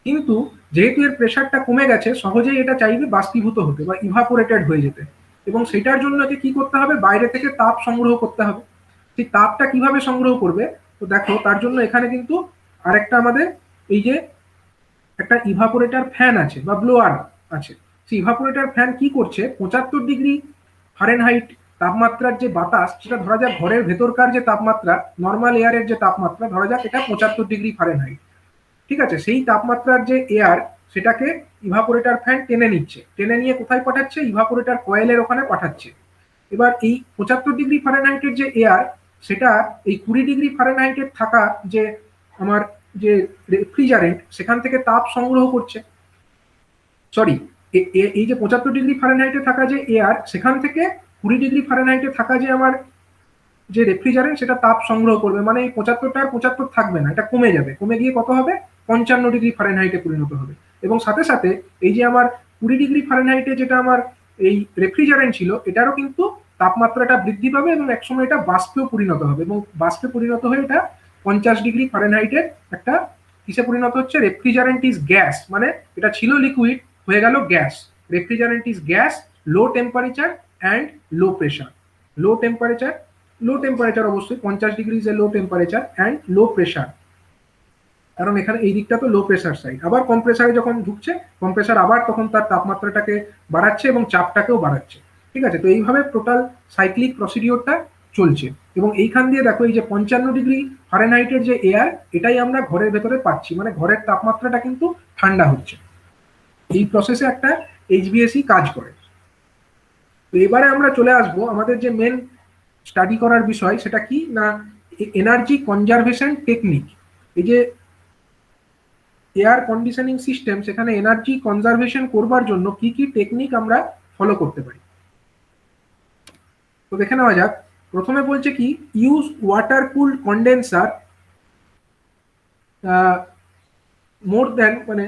কিন্তু যেহেতু এর প্রেশারটা কমে গেছে সহজেই এটা চাইবে বাষ্পীভূত হতে বা ইভাপোরেটেড হয়ে যেতে, এবং সেটার জন্য একে কি করতে হবে? বাইরে থেকে তাপ সংগ্রহ করতে হবে। সেই তাপটা কিভাবে সংগ্রহ করবে? তো দেখো তার জন্য এখানে কিন্তু আরেকটা আমাদের এই যে একটা ইভাপোরেটর ফ্যান আছে বা ব্লোয়ার আছে। সেই ইভাপোরেটর ফ্যান কি করছে? 75 ডিগ্রি ফারেনহাইট তাপমাত্রার যে বাতাস, সেটা ধরা যাক ঘরের ভেতরকার যে তাপমাত্রা, নর্মাল এয়ারের যে তাপমাত্রা, ধরা যাক এটা 75 ডিগ্রি ফারেনহাইট, ঠিক আছে? সেই তাপমাত্রার যে এয়ার সেটাকে ইভাপোরেটর ফ্যান টেনে নিচ্ছে, টেনে নিয়ে কোথায় পাঠাচ্ছে? ইভাপোরেটর কয়েলের ওখানে পাঠাচ্ছে। এবার এই 75 ডিগ্রি ফারেনহাইটের যে এয়ার, সেটা এই 20 ডিগ্রি ফারেনহাইটের থাকা যে আমার যে রেফ্রিজারেন্ট সেখান থেকে তাপ সংগ্রহ করছে। সরি, এই যে 75 ডিগ্রি ফারেনহাইটে থাকা যে এয়ার সেখান থেকে 20 ডিগ্রি ফারেনহাইটে থাকা যে আমার যে রেফ্রিজারেন্ট সেটা তাপ সংগ্রহ করবে। মানে এই 75টা আর 75 থাকবে না, এটা কমে যাবে, কমে গিয়ে কত হবে? 55 ডিগ্রি ফারেনহাইটে পরিণত হবে। এবং সাথে সাথে এই যে আমার 20 ডিগ্রি ফারেনহাইটে যেটা আমার এই রেফ্রিজারেন্ট ছিল এটারও কিন্তু তাপমাত্রাটা বৃদ্ধি পাবে এবং একসময় এটা বাষ্পেও পরিণত হবে, এবং বাষ্পে পরিণত হয়ে এটা 50 ডিগ্রি ফারেনহাইটের একটা কিসে পরিণত হচ্ছে? রেফ্রিজারেন্ট ইজ গ্যাস, মানে এটা ছিল লিকুইড হয়ে গেল gas. Refrigerant is gas, low temperature and low pressure. Low temperature অবশ্যই 50 degree is a low temperature and low pressure, কারণ এখানে এই দিকটা তো লো প্রেশার সাইড। আবার কম্প্রেসারে যখন ঢুকছে কম্প্রেসার আবার তখন তার তাপমাত্রাটাকে বাড়াচ্ছে এবং চাপটাকেও বাড়াচ্ছে, ঠিক আছে? তো এইভাবে টোটাল সাইক্লিক প্রসিডিওরটা চলছে। এবং এইখান দিয়ে দেখো এই যে 55 ডিগ্রি ফারেনহাইটের যে এয়ার, এটাই আমরা ঘরের ভেতরে পাচ্ছি, মানে ঘরের তাপমাত্রাটা কিন্তু ঠান্ডা হচ্ছে। এই প্রসেসে একটা এইচভিএসি কাজ করে। তো এবারে আমরা চলে আসবো আমাদের যে মেন স্টাডি করার বিষয়, সেটা কি না এনার্জি কনজারভেশন টেকনিক। এই যে এয়ার কন্ডিশনিং সিস্টেম, সেখানে এনার্জি কনজারভেশন করবার জন্য কি কি টেকনিক আমরা ফলো করতে পারি। তো দেখে নেওয়া যাক। প্রথমে বলছে কি, use water cooled condenser more than, মানে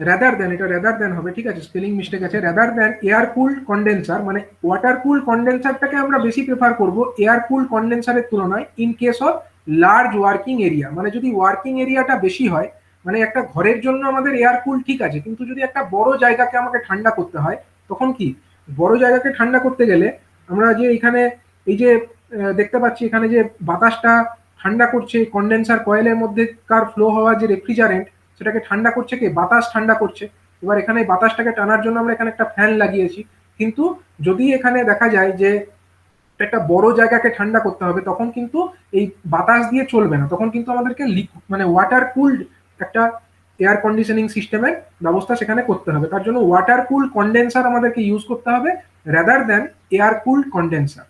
রাদার দ্যান, এটা রাদার দ্যান হবে, ঠিক আছে, স্পেলিং মিস্টেক আছে। Rather than air cooled condenser, মানে ওয়াটার কুলড কন্ডেন্সারটাকে আমরা বেশি প্রেফার করব এয়ার কুলড কন্ডেন্সারের তুলনায় in case of large working area. মানে যদি ওয়ার্কিং এরিয়াটা বেশি হয়, মানে একটা ঘরের জন্য আমাদের এয়ার কুল ঠিক আছে, কিন্তু যদি একটা বড় জায়গাকে আমাকে ঠান্ডা করতে হয়, তখন কি বড় জায়গাকে ঠান্ডা করতে গেলে আমরা যে এখানে এই যে দেখতে পাচ্ছি এখানে যে বাতাসটা ঠান্ডা করছে কন্ডেন্সার কয়েলের মধ্যে কার ফ্লো হওয়া যে রেফ্রিজারেন্ট, সেটাকে ঠান্ডা করছে কে? বাতাস ঠান্ডা করছে। এবার এখানে বাতাসটাকে টানার জন্য আমরা এখানে একটা ফ্যান লাগিয়েছি, কিন্তু যদি এখানে দেখা যায় যে একটা বড় জায়গাকে ঠান্ডা করতে হবে, তখন কিন্তু এই বাতাস দিয়ে চলবে না, তখন কিন্তু আমাদেরকে মানে ওয়াটার কুলড একটা এয়ার কন্ডিশনিং সিস্টেমের ব্যবস্থা সেখানে করতে হবে। তার জন্য ওয়াটার কুলড কন্ডেন্সার আমাদেরকে ইউজ করতে হবে rather than air cooled condenser,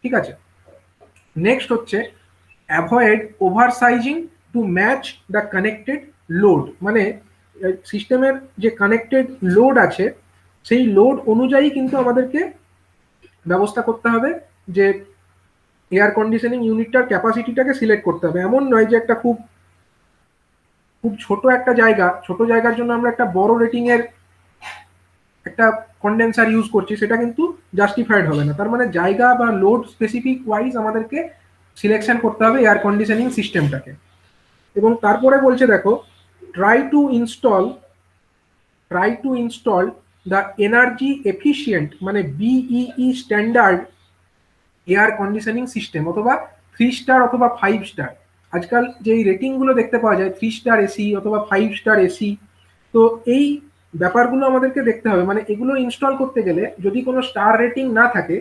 ঠিক আছে? নেক্সট হচ্ছে avoid oversizing to match the connected load. মানে সিস্টেমের যে কানেক্টেড লোড আছে সেই লোড অনুযায়ী কিন্তু আমাদেরকে ব্যবস্থা করতে হবে যে এয়ার কন্ডিশনিং ইউনিটটার ক্যাপাসিটিটাকে সিলেক্ট করতে হবে। এমন নয় যে একটা খুব ছোট একটা জায়গা, ছোট জায়গার জন্য আমরা একটা বড় রেটিং এর একটা কন্ডেন্সার ইউজ করছি, সেটা কিন্তু জাস্টিফাইড হবে না। তার মানে জায়গা বা লোড স্পেসিফিক ওয়াইজ আমাদেরকে সিলেকশন করতে হবে এয়ার কন্ডিশনিং সিস্টেমটাকে। এবং তারপরে বলছে দেখো, try to install the energy efficient, মানে বিইই স্ট্যান্ডার্ড এয়ার কন্ডিশনিং সিস্টেম, অথবা 3 স্টার অথবা 5 স্টার। আজকাল যে রেটিং গুলো দেখতে পাওয়া যায় 3 স্টার এসি অথবা 5 স্টার এসি, তো এই ব্যাপারগুলো আমাদেরকে দেখতে হবে। মানে এগুলো ইনস্টল করতে গেলে যদি কোনো স্টার রেটিং না থাকে,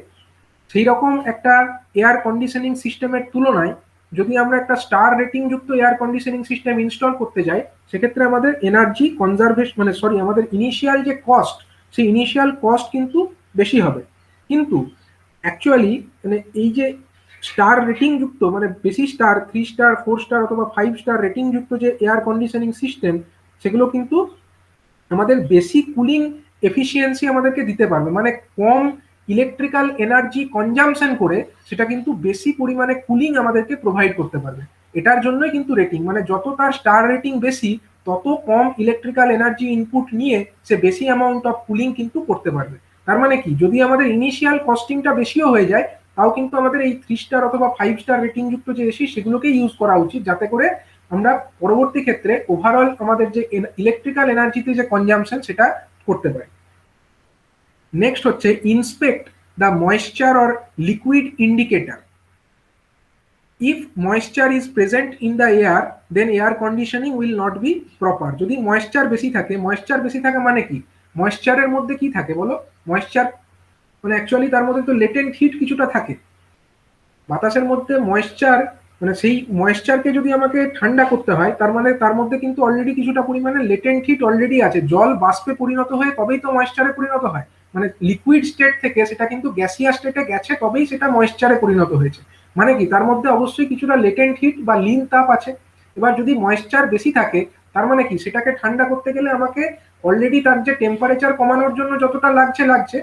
সেই রকম একটা এয়ার কন্ডিশনিং সিস্টেমের তুলনায় যদি আমরা একটা স্টার রেটিং যুক্ত এয়ার কন্ডিশনিং সিস্টেম ইনস্টল করতে যাই, সেক্ষেত্রে আমাদের এনার্জি কনজারভেশন, মানে সরি, আমাদের ইনিশিয়াল যে কস্ট, সেই ইনিশিয়াল কস্ট কিন্তু বেশি হবে। কিন্তু অ্যাকচুয়ালি মানে এই যে স্টার রেটিং যুক্ত, মানে বেশি স্টার, 3 স্টার 4 স্টার অথবা 5 স্টার রেটিং যুক্ত যে এয়ার কন্ডিশনিং সিস্টেম, সেগুলো কিন্তু আমাদের বেশি কুলিং এফিসিয়েন্সি আমাদেরকে দিতে পারবে। মানে কম ইলেকট্রিক্যাল এনার্জি কনজামশন করে সেটা কিন্তু বেশি পরিমাণে কুলিং আমাদেরকে প্রোভাইড করতে পারবে। এটার জন্যই কিন্তু রেটিং, মানে যত তার স্টার রেটিং বেশি তত কম ইলেকট্রিক্যাল এনার্জি ইনপুট নিয়ে সে বেশি অ্যামাউন্ট অফ কুলিং কিন্তু করতে পারবে। তার মানে কি, যদি আমাদের ইনিশিয়াল কস্টিংটা বেশিও হয়ে যায় তাও কিন্তু আমাদের এই 3 স্টার অথবা 5 স্টার রেটিং যুক্ত যে এসি সেগুলোকে ইউজ করা উচিত, যাতে করে আমরা পরবর্তী ক্ষেত্রে ওভারঅল আমাদের যে ইলেকট্রিক্যাল এনার্জিতে যে কনজাম্পশন সেটা করতে পারি। নেক্সট হচ্ছে inspect the moisture or liquid indicator. if moisture is present in the air then air conditioning will not be proper। যদি ময়েশ্চার বেশি থাকে, ময়েশ্চার বেশি থাকে মানে কি, ময়েশ্চারের মধ্যে কি থাকে বলো, ময়েশ্চার মানে অ্যাকচুয়ালি তার মধ্যে তো লেটেন্ট হিট কিছুটা থাকে বাতাসের মধ্যে। ময়েশ্চার মানে সেই ময়েশ্চারকে যদি আমাকে ঠান্ডা করতে হয় তার মানে তার মধ্যে কিন্তু অলরেডি কিছুটা পরিমাণে লেটেন্ট হিট অলরেডি আছে। জল বাষ্পে পরিণত হয়ে তবেই তো ময়েশ্চারে পরিণত হয়, মানে লিকুইড স্টেট থেকে সেটা কিন্তু গ্যাসিয়াস স্টেটে গেছে তবেই সেটা ময়েশ্চারে পরিণত হয়েছে। মানে কি, তার মধ্যে অবশ্যই কিছুটা লেটেন্ট হিট বা লিন তাপ আছে। এবার যদি ময়েশ্চার বেশি থাকে তার মানে কি, সেটাকে ঠান্ডা করতে গেলে আমাকে অলরেডি তার যে টেম্পারেচার কমানোর জন্য যতটা লাগছে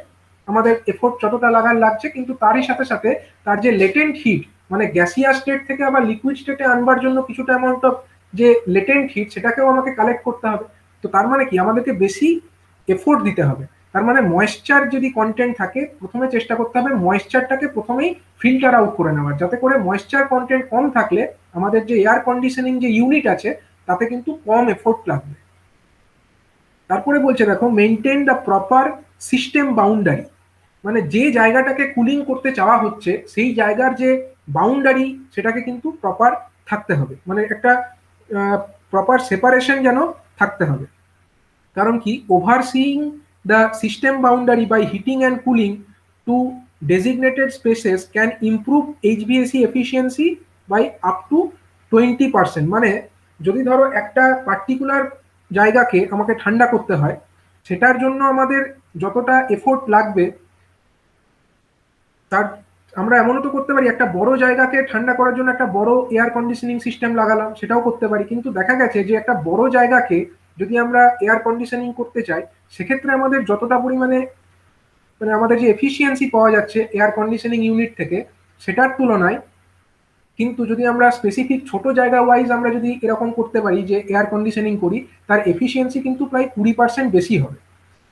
আমাদের এফোর্ট যতটা লাগার লাগছে, কিন্তু তারই সাথে সাথে তার যে লেটেন্ট হিট মানে গ্যাসিয়াস স্টেট থেকে আবার লিকুইড স্টেটে আনবার জন্য কিছুটা অ্যামাউন্ট অফ যে লেটেন্ট হিট সেটাকেও আমাকে কালেক্ট করতে হবে। তো তার মানে কি, আমাদেরকে বেশি এফোর্ট দিতে হবে। তার মানে ময়েশ্চার যদি কন্টেন্ট থাকে প্রথমে চেষ্টা করতে হবে ময়েশ্চারটাকে প্রথমেই ফিল্টার আউট করে নেওয়ার, যাতে করে ময়েশ্চার কন্টেন্ট কম থাকলে আমাদের যে এয়ার কন্ডিশনিং যে ইউনিট আছে তাতে কিন্তু কম এফোর্ট লাগবে। তারপরে বলছে দেখো maintain the proper system boundary, মানে যে জায়গাটাকে কুলিং করতে চাওয়া হচ্ছে সেই জায়গার যে বাউন্ডারি সেটাকে কিন্তু প্রপার থাকতে হবে, মানে একটা প্রপার সেপারেশন যেন থাকতে হবে। কারণ কি, overseeing the system boundary by heating and cooling to designated spaces can improve HVAC efficiency by up to 20%। মানে যদি ধরো একটা পার্টিকুলার জায়গাকে আমাকে ঠান্ডা করতে হয় সেটার জন্য আমাদের যতটা এফোর্ট লাগবে তার আমরা এমনও তো করতে পারি একটা বড় জায়গাকে ঠান্ডা করার জন্য একটা বড় এয়ার কন্ডিশনিং সিস্টেম লাগালাম, সেটাও করতে পারি। কিন্তু দেখা গেছে যে একটা বড় জায়গাকে যদি আমরা এয়ার কন্ডিশনিং করতে চাই সেক্ষেত্রে আমাদের যতটা পরিমাণে মানে আমাদের যে এফিসিয়েন্সি পাওয়া যাচ্ছে এয়ার কন্ডিশনিং ইউনিট থেকে সেটার তুলনায় কিন্তু যদি আমরা স্পেসিফিক ছোট জায়গা ওয়াইজ আমরা যদি এরকম করতে পারি যে এয়ার কন্ডিশনিং করি তার এফিসিয়েন্সি কিন্তু প্রায় 20% বেশি হবে।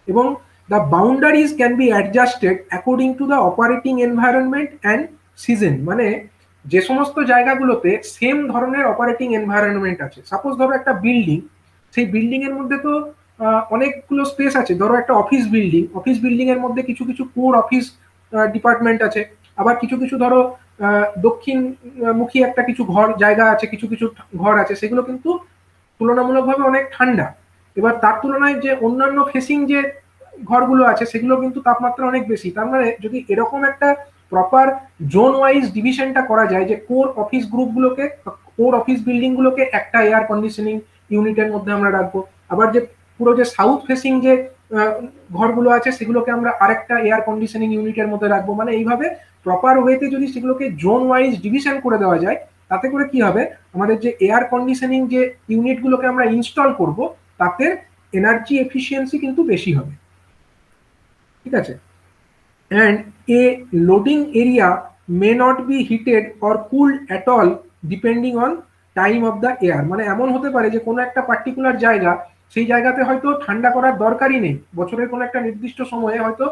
এবং the boundaries can be adjusted according to the operating environment and season। মানে যে সমস্ত জায়গাগুলোতে সেম ধরনের অপারেটিং এনভায়রনমেন্ট আছে, সাপোজ ধরো একটা বিল্ডিং, সেই বিল্ডিং এর মধ্যে তো অনেকগুলো স্পেস আছে। ধরো একটা অফিস বিল্ডিং এর মধ্যে কিছু কিছু কোর অফিস ডিপার্টমেন্ট আছে, আবার কিছু কিছু ধরো দক্ষিণ মুখী একটা কিছু ঘর জায়গা আছে, কিছু কিছু ঘর আছে, সেগুলো কিন্তু তুলনামূলকভাবে অনেক ঠান্ডা। এবার তার তুলনায় যে অন্যান্য ফেসিং যে ঘরগুলো আছে সেগুলো কিন্তু তাপমাত্রা অনেক বেশি। তার মানে যদি এরকম একটা প্রপার জোন ওয়াইজ ডিভিশনটা করা যায় যে কোর অফিস গ্রুপগুলোকে কোর অফিস বিল্ডিং গুলোকে একটা এয়ার কন্ডিশনিং ইউনিটের মধ্যে আমরা রাখবো, আবার যে পুরো যে সাউথ ফেসিং যে ঘরগুলো আছে সেগুলোকে আমরা আরেকটা এয়ার কন্ডিশনিং ইউনিটের মধ্যে রাখবো। মানে এইভাবে প্রপার ওয়েতে যদি সেগুলোকে জোন ওয়াইজ ডিভিশন করে দেওয়া যায় তাতে করে কি হবে, আমাদের যে এয়ার কন্ডিশনিং যে ইউনিটগুলোকে আমরা ইনস্টল করব তাতে এনার্জি এফিসিয়েন্সি কিন্তু বেশি হবে। ঠিক আছে। And a loading area may not be heated or cooled at all depending on time of the air. মানে এমন হতে পারে যে কোনো একটা পার্টিকুলার জায়গা সেই জায়গাতে হয়তো ঠান্ডা করার দরকারই নেই, বছরের কোনো একটা নির্দিষ্ট সময়ে হয়তো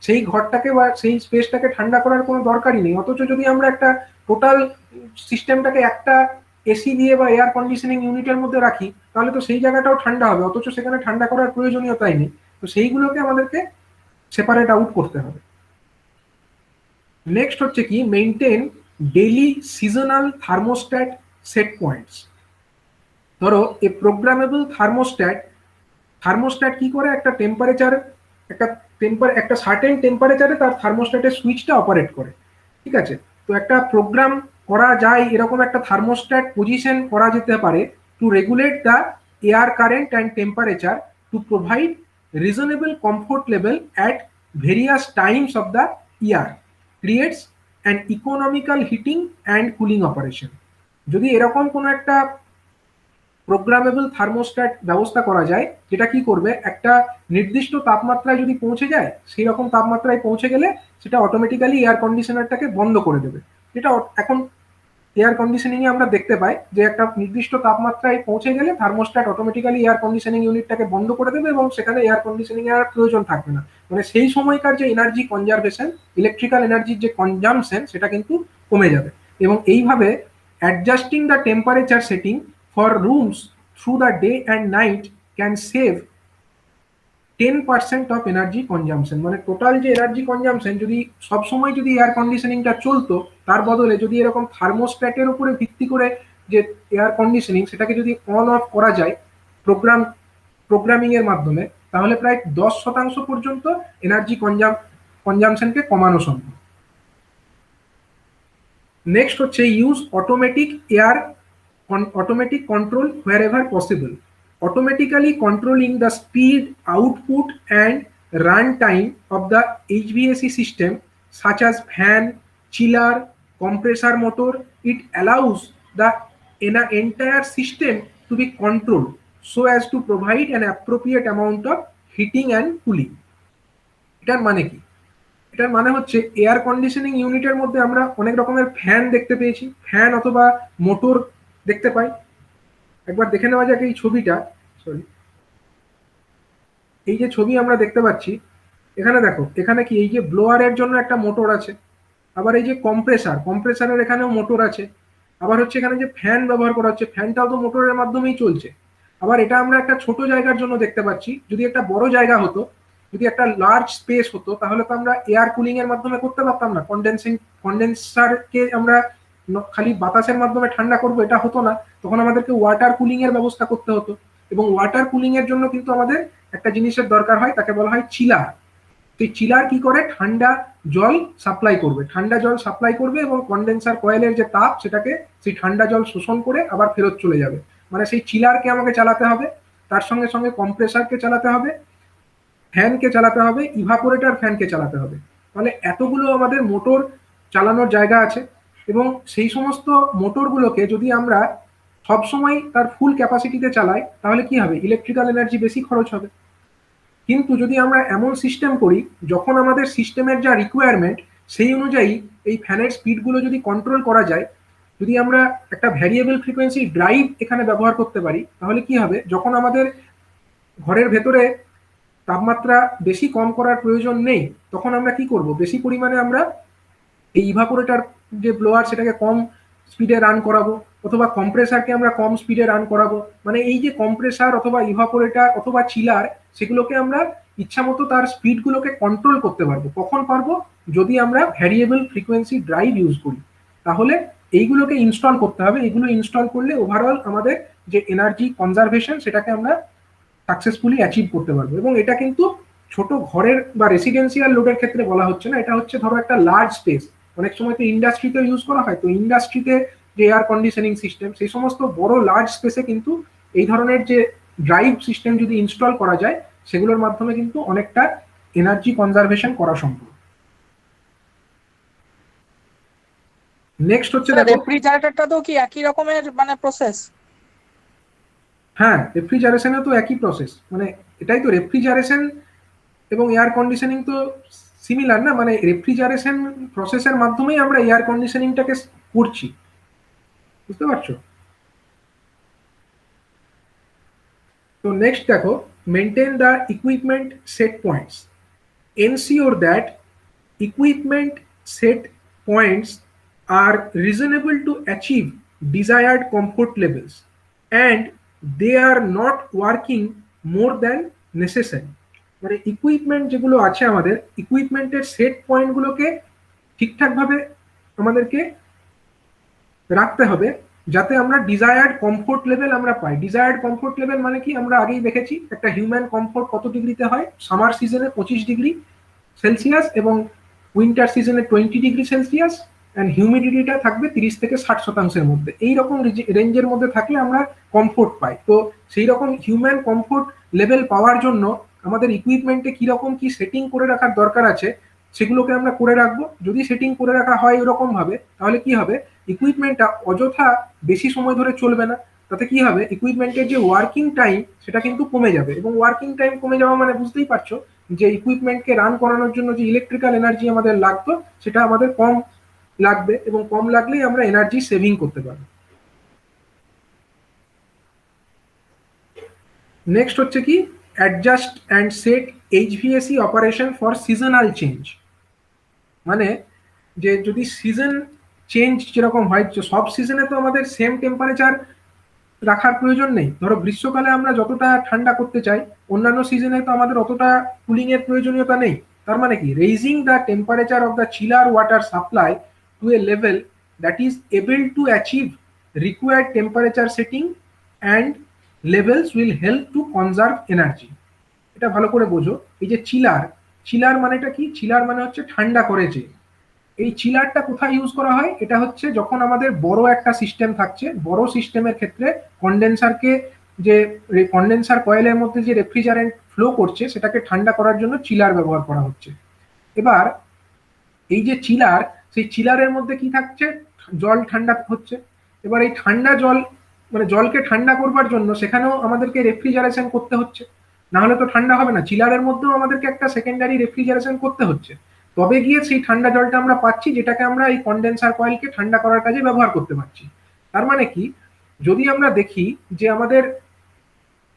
সেই ঘরটাকে বা সেই স্পেসটাকে ঠান্ডা করার কোনো দরকারই নেই। অথচ যদি আমরা একটা টোটাল সিস্টেমটাকে একটা এসি দিয়ে বা এয়ার কন্ডিশনিং ইউনিটের মধ্যে রাখি তাহলে তো সেই জায়গাটাও ঠান্ডা হবে, অথচ সেখানে ঠান্ডা করার প্রয়োজনীয়তাই নেই। তো সেইগুলোকে আমাদেরকে সেপারেট আউট করতে হবে। নেক্সট হচ্ছে কি, maintain daily seasonal thermostat set points. ধরো এ প্রোগ্রামেবল থার্মোস্ট্যাট কি করে, একটা টেম্পারেচার একটা সার্টেন টেম্পারেচারে তার থার্মোস্ট্যাটের সুইচটা অপারেট করে। ঠিক আছে, তো একটা প্রোগ্রাম করা যায় এরকম একটা থার্মোস্ট্যাট পজিশন করা যেতে পারে to regulate the air current and temperature to provide reasonable comfort level at various times of the year, creates an economical heating and cooling operation. যদি এরকম কোনো একটা প্রোগ্রামেবল থার্মোস্ট্যাট ব্যবস্থা করা যায় যেটা কি করবে, একটা নির্দিষ্ট তাপমাত্রায় যদি পৌঁছে যায় সেই রকম তাপমাত্রায় পৌঁছে গেলে সেটা অটোমেটিক্যালি এয়ার কন্ডিশনারটাকে বন্ধ করে দেবে। যেটা এখন এয়ার কন্ডিশনিং এ আমরা দেখতে পাই যে একটা নির্দিষ্ট তাপমাত্রায় পৌঁছে গেলে থার্মোস্ট্যাট অটোমেটিক্যালি এয়ার কন্ডিশনিং ইউনিটটাকে বন্ধ করে দেবে এবং সেখানে এয়ার কন্ডিশনিং এর প্রয়োজন থাকবে না। মানে সেই সময়কার যে এনার্জি কনজারভেশন, ইলেকট্রিক্যাল এনার্জির যে কনজাম্পশন, সেটা কিন্তু কমে যাবে। এবং এইভাবে adjusting the temperature setting for rooms through the day and night can save 10% of energy consumption. মানে টোটাল যে এনার্জি কনজাম্পশন, যদি সবসময় যদি এয়ার কন্ডিশনিংটা চলতো, তার বদলে যদি এরকম থার্মোস্ট্যাটের উপরে ভিত্তি করে যে এয়ার কন্ডিশনিং, সেটাকে যদি অন অফ করা যায় প্রোগ্রামিং এর মাধ্যমে, তাহলে প্রায় 10% পর্যন্ত এনার্জি কনজাম্পশনকে কমানো সম্ভব। নেক্সট হচ্ছে use automatic control where ever possible. Automatically controlling the speed, output and run time of the HVAC system such as fan, chiller, compressor motor, it allows the entire system to be controlled so as to provide an appropriate amount of heating and cooling. এটার মানে কি? এটার মানে হচ্ছে air conditioning ইউনিটের মধ্যে আমরা অনেক রকমের ফ্যান দেখতে পেয়েছি, ফ্যান অথবা মোটর দেখতে পাই। একবার দেখে নেওয়া যাক এই ছবিটা। সরি, এই যে ছবি আমরা দেখতে পাচ্ছি, এখানে দেখো, এখানে কি এই যে ব্লোয়ারের জন্য একটা মোটর আছে, আবার এই যে কম্প্রেসারের এখানেও মোটর আছে, আবার হচ্ছে এখানে যে ফ্যান ব্যবহার করা হচ্ছে, ফ্যানটাও তো মোটরের মাধ্যমেই চলছে। আবার এটা আমরা একটা ছোট জায়গার জন্য দেখতে পাচ্ছি। যদি একটা বড় জায়গা হতো, যদি একটা লার্জ স্পেস হতো, তাহলে তো আমরা এয়ার কুলিং এর মাধ্যমে করতে পারতাম না। কন্ডেন্সারকে আমরা খালি বাতাসের মাধ্যমে ঠান্ডা করবো, এটা হতো না। তখন আমাদেরকে ওয়াটার কুলিং এর ব্যবস্থা করতে হতো, এবং ওয়াটার কুলিং এর জন্য কিন্তু আমাদের একটা জিনিসের দরকার হয়, তাকে বলা হয় চিলার। সেই চিলার কি করে? ঠান্ডা জল সাপ্লাই করবে এবং কন্ডেন্সার কয়েলের যে তাপ, সেটাকে সেই ঠান্ডা জল শোষণ করে আবার ফেরত চলে যাবে। মানে সেই চিলারকে আমাকে চালাতে হবে, তার সঙ্গে সঙ্গে কম্প্রেসারকে চালাতে হবে, ফ্যানকে চালাতে হবে, ইভাপোরেটর ফ্যানকে চালাতে হবে। তাহলে এতগুলো আমাদের মোটর চালানোর জায়গা আছে, এবং সেই সমস্ত মোটরগুলোকে যদি আমরা সবসময় তার ফুল ক্যাপাসিটিতে চালাই, তাহলে কি হবে? ইলেকট্রিক্যাল এনার্জি বেশি খরচ হবে। কিন্তু যদি আমরা এমন সিস্টেম করি, যখন আমাদের সিস্টেমের যা রিকোয়ারমেন্ট, সেই অনুযায়ী এই ফ্যানের স্পিডগুলো যদি কন্ট্রোল করা যায়, যদি আমরা একটা ভ্যারিয়েবল ফ্রিকোয়েন্সি ড্রাইভ এখানে ব্যবহার করতে পারি, তাহলে কি হবে? যখন আমাদের ঘরের ভেতরে তাপমাত্রা বেশি কম করার প্রয়োজন নেই, তখন আমরা কি করব? বেশি পরিমাণে আমরা এই ইভাপোরেটর যে ব্লোয়ার, সেটাকে কম স্পিডে রান করাবো, অথবা কম্প্রেসারকে আমরা কম স্পিডে রান করাবো। মানে এই যে কম্প্রেসার অথবা ইভাপোরেটর অথবা চিলার, সেগুলোকে আমরা ইচ্ছা মতো তার স্পিডগুলোকে কন্ট্রোল করতে পারবো। কখন পারবো? যদি আমরা ভ্যারিয়েবল ফ্রিকোয়েন্সি ড্রাইভ ইউজ করি। তাহলে এইগুলোকে ইনস্টল করতে হবে। এগুলো ইনস্টল করলে ওভারঅল আমাদের যে এনার্জি কনজারভেশন, সেটাকে আমরা সাকসেসফুলি অ্যাচিভ করতে পারবো। এবং এটা কিন্তু ছোট ঘরের বা রেসিডেন্সিয়াল লোডের ক্ষেত্রে বলা হচ্ছে না, এটা হচ্ছে ধরো একটা লার্জ স্পেস। অনেক সময় তো ইন্ডাস্ট্রিতে ইউজ করা হয়, তো ইন্ডাস্ট্রিতে যে এয়ার কন্ডিশনিং সিস্টেম, সেই সমস্ত বড় লার্জ স্পেসে কিন্তু এই ধরনের যে ড্রাইভ সিস্টেম যদি ইনস্টল করা যায়, সেগুলোর মাধ্যমে কিন্তু অনেকটা এনার্জি কনজারভেশন করা সম্ভব। নেক্সট হচ্ছে দেখো, রেফ্রিজারেটরটা তো কি একই রকমের মানে প্রসেস? হ্যাঁ, রেফ্রিজারেশনে তো একই প্রসেস। মানে এটাই তো রেফ্রিজারেশন এবং এয়ার কন্ডিশনিং তো সিমিলার না। মানে রেফ্রিজারেশন প্রসেসের মাধ্যমেই আমরা এয়ার কন্ডিশনিংটাকে করছি, বুঝতে পারছো? তো নেক্সট দেখো, maintain the equipment set points. Ensure that equipment set points are reasonable to achieve desired comfort levels and they are not working more than necessary. মানে ইকুইপমেন্ট যেগুলো আছে, আমাদের ইকুইপমেন্টের সেট পয়েন্টগুলোকে ঠিকঠাকভাবে আমাদেরকে রাখতে হবে, যাতে আমরা ডিজায়ার্ড কমফোর্ট লেভেল আমরা পাই। ডিজায়ার্ড কমফোর্ট লেভেল মানে কি? আমরা আগেই দেখেছি একটা হিউম্যান কমফোর্ট কত ডিগ্রিতে হয়। সামার সিজনে 25 ডিগ্রি সেলসিয়াস এবং উইন্টার সিজনে 20 ডিগ্রি সেলসিয়াস, অ্যান্ড হিউমিডিটিটা থাকবে 30 থেকে 60% মধ্যে। এইরকম রেঞ্জের মধ্যে থাকলে আমরা কমফোর্ট পাই। তো সেই রকম হিউম্যান কমফোর্ট লেভেল পাওয়ার জন্য আমাদের ইকুইপমেন্টে কিরকম কি সেটিং করে রাখার দরকার আছে, সেগুলোকে আমরা করে রাখবো। যদি সেটিং করে রাখা হয় এরকম ভাবে, তাহলে কি হবে? ইকুইপমেন্টটা অযথা বেশি সময় ধরে চলবে না। তাতে কি হবে? ইকুইপমেন্টের যে ওয়ার্কিং টাইম, সেটা কিন্তু কমে যাবে। এবং ওয়ার্কিং টাইম কমে যাওয়া মানে বুঝতেই পারছো যে ইকুইপমেন্টকে রান করানোর জন্য যে ইলেকট্রিক্যাল এনার্জি আমাদের লাগতো, সেটা আমাদের কম লাগবে এবং কম লাগলেই আমরা এনার্জি সেভিং করতে পারবো। নেক্সট হচ্ছে কি adjust and set HVAC operation for seasonal change. মানে যে যদি সিজন চেঞ্জ যেরকম হয়, সব সিজনে তো আমাদের সেম টেম্পারেচার রাখার প্রয়োজন নেই। ধরো গ্রীষ্মকালে আমরা যতটা ঠান্ডা করতে চাই, অন্যান্য সিজনে তো আমাদের অতটা কুলিং এর প্রয়োজনীয়তা নেই। তার মানে কি raising the temperature of the chiller water supply two A level that is able to achieve required temperature setting and levels will help to conserve energy. এটা ভালো করে বোঝো। এই যে চিলার, চিলার মানেটা কি? চিলার মানে হচ্ছে ঠান্ডা করে যে। এই চিলারটা কোথায় ইউজ করা হয়? এটা হচ্ছে যখন আমাদের বড় একটা সিস্টেম থাকছে, বড় সিস্টেমের ক্ষেত্রে কন্ডেন্সারকে, যে কন্ডেন্সার কয়েলের মধ্যে যে রেফ্রিজারেন্ট ফ্লো করছে সেটাকে ঠান্ডা করার জন্য চিলার ব্যবহার করা হচ্ছে। এবার এই যে চিলার, সেই চিলারের মধ্যে কি থাকছে? জল ঠান্ডা হচ্ছে। এবার এই ঠান্ডা জল, মানে জলকে ঠান্ডা করবার জন্য সেখানেও আমাদেরকে রেফ্রিজারেশন করতে হচ্ছে, না হলে তো ঠান্ডা হবে না। চিলারের মধ্যেও আমাদেরকে একটা সেকেন্ডারি রেফ্রিজারেশন করতে হচ্ছে, তবে গিয়ে সেই ঠান্ডা জলটা আমরা পাচ্ছি, যেটাকে আমরা এই কন্ডেন্সার কয়েলকে ঠান্ডা করার কাজে ব্যবহার করতে পারছি। তার মানে কি, যদি আমরা দেখি যে আমাদের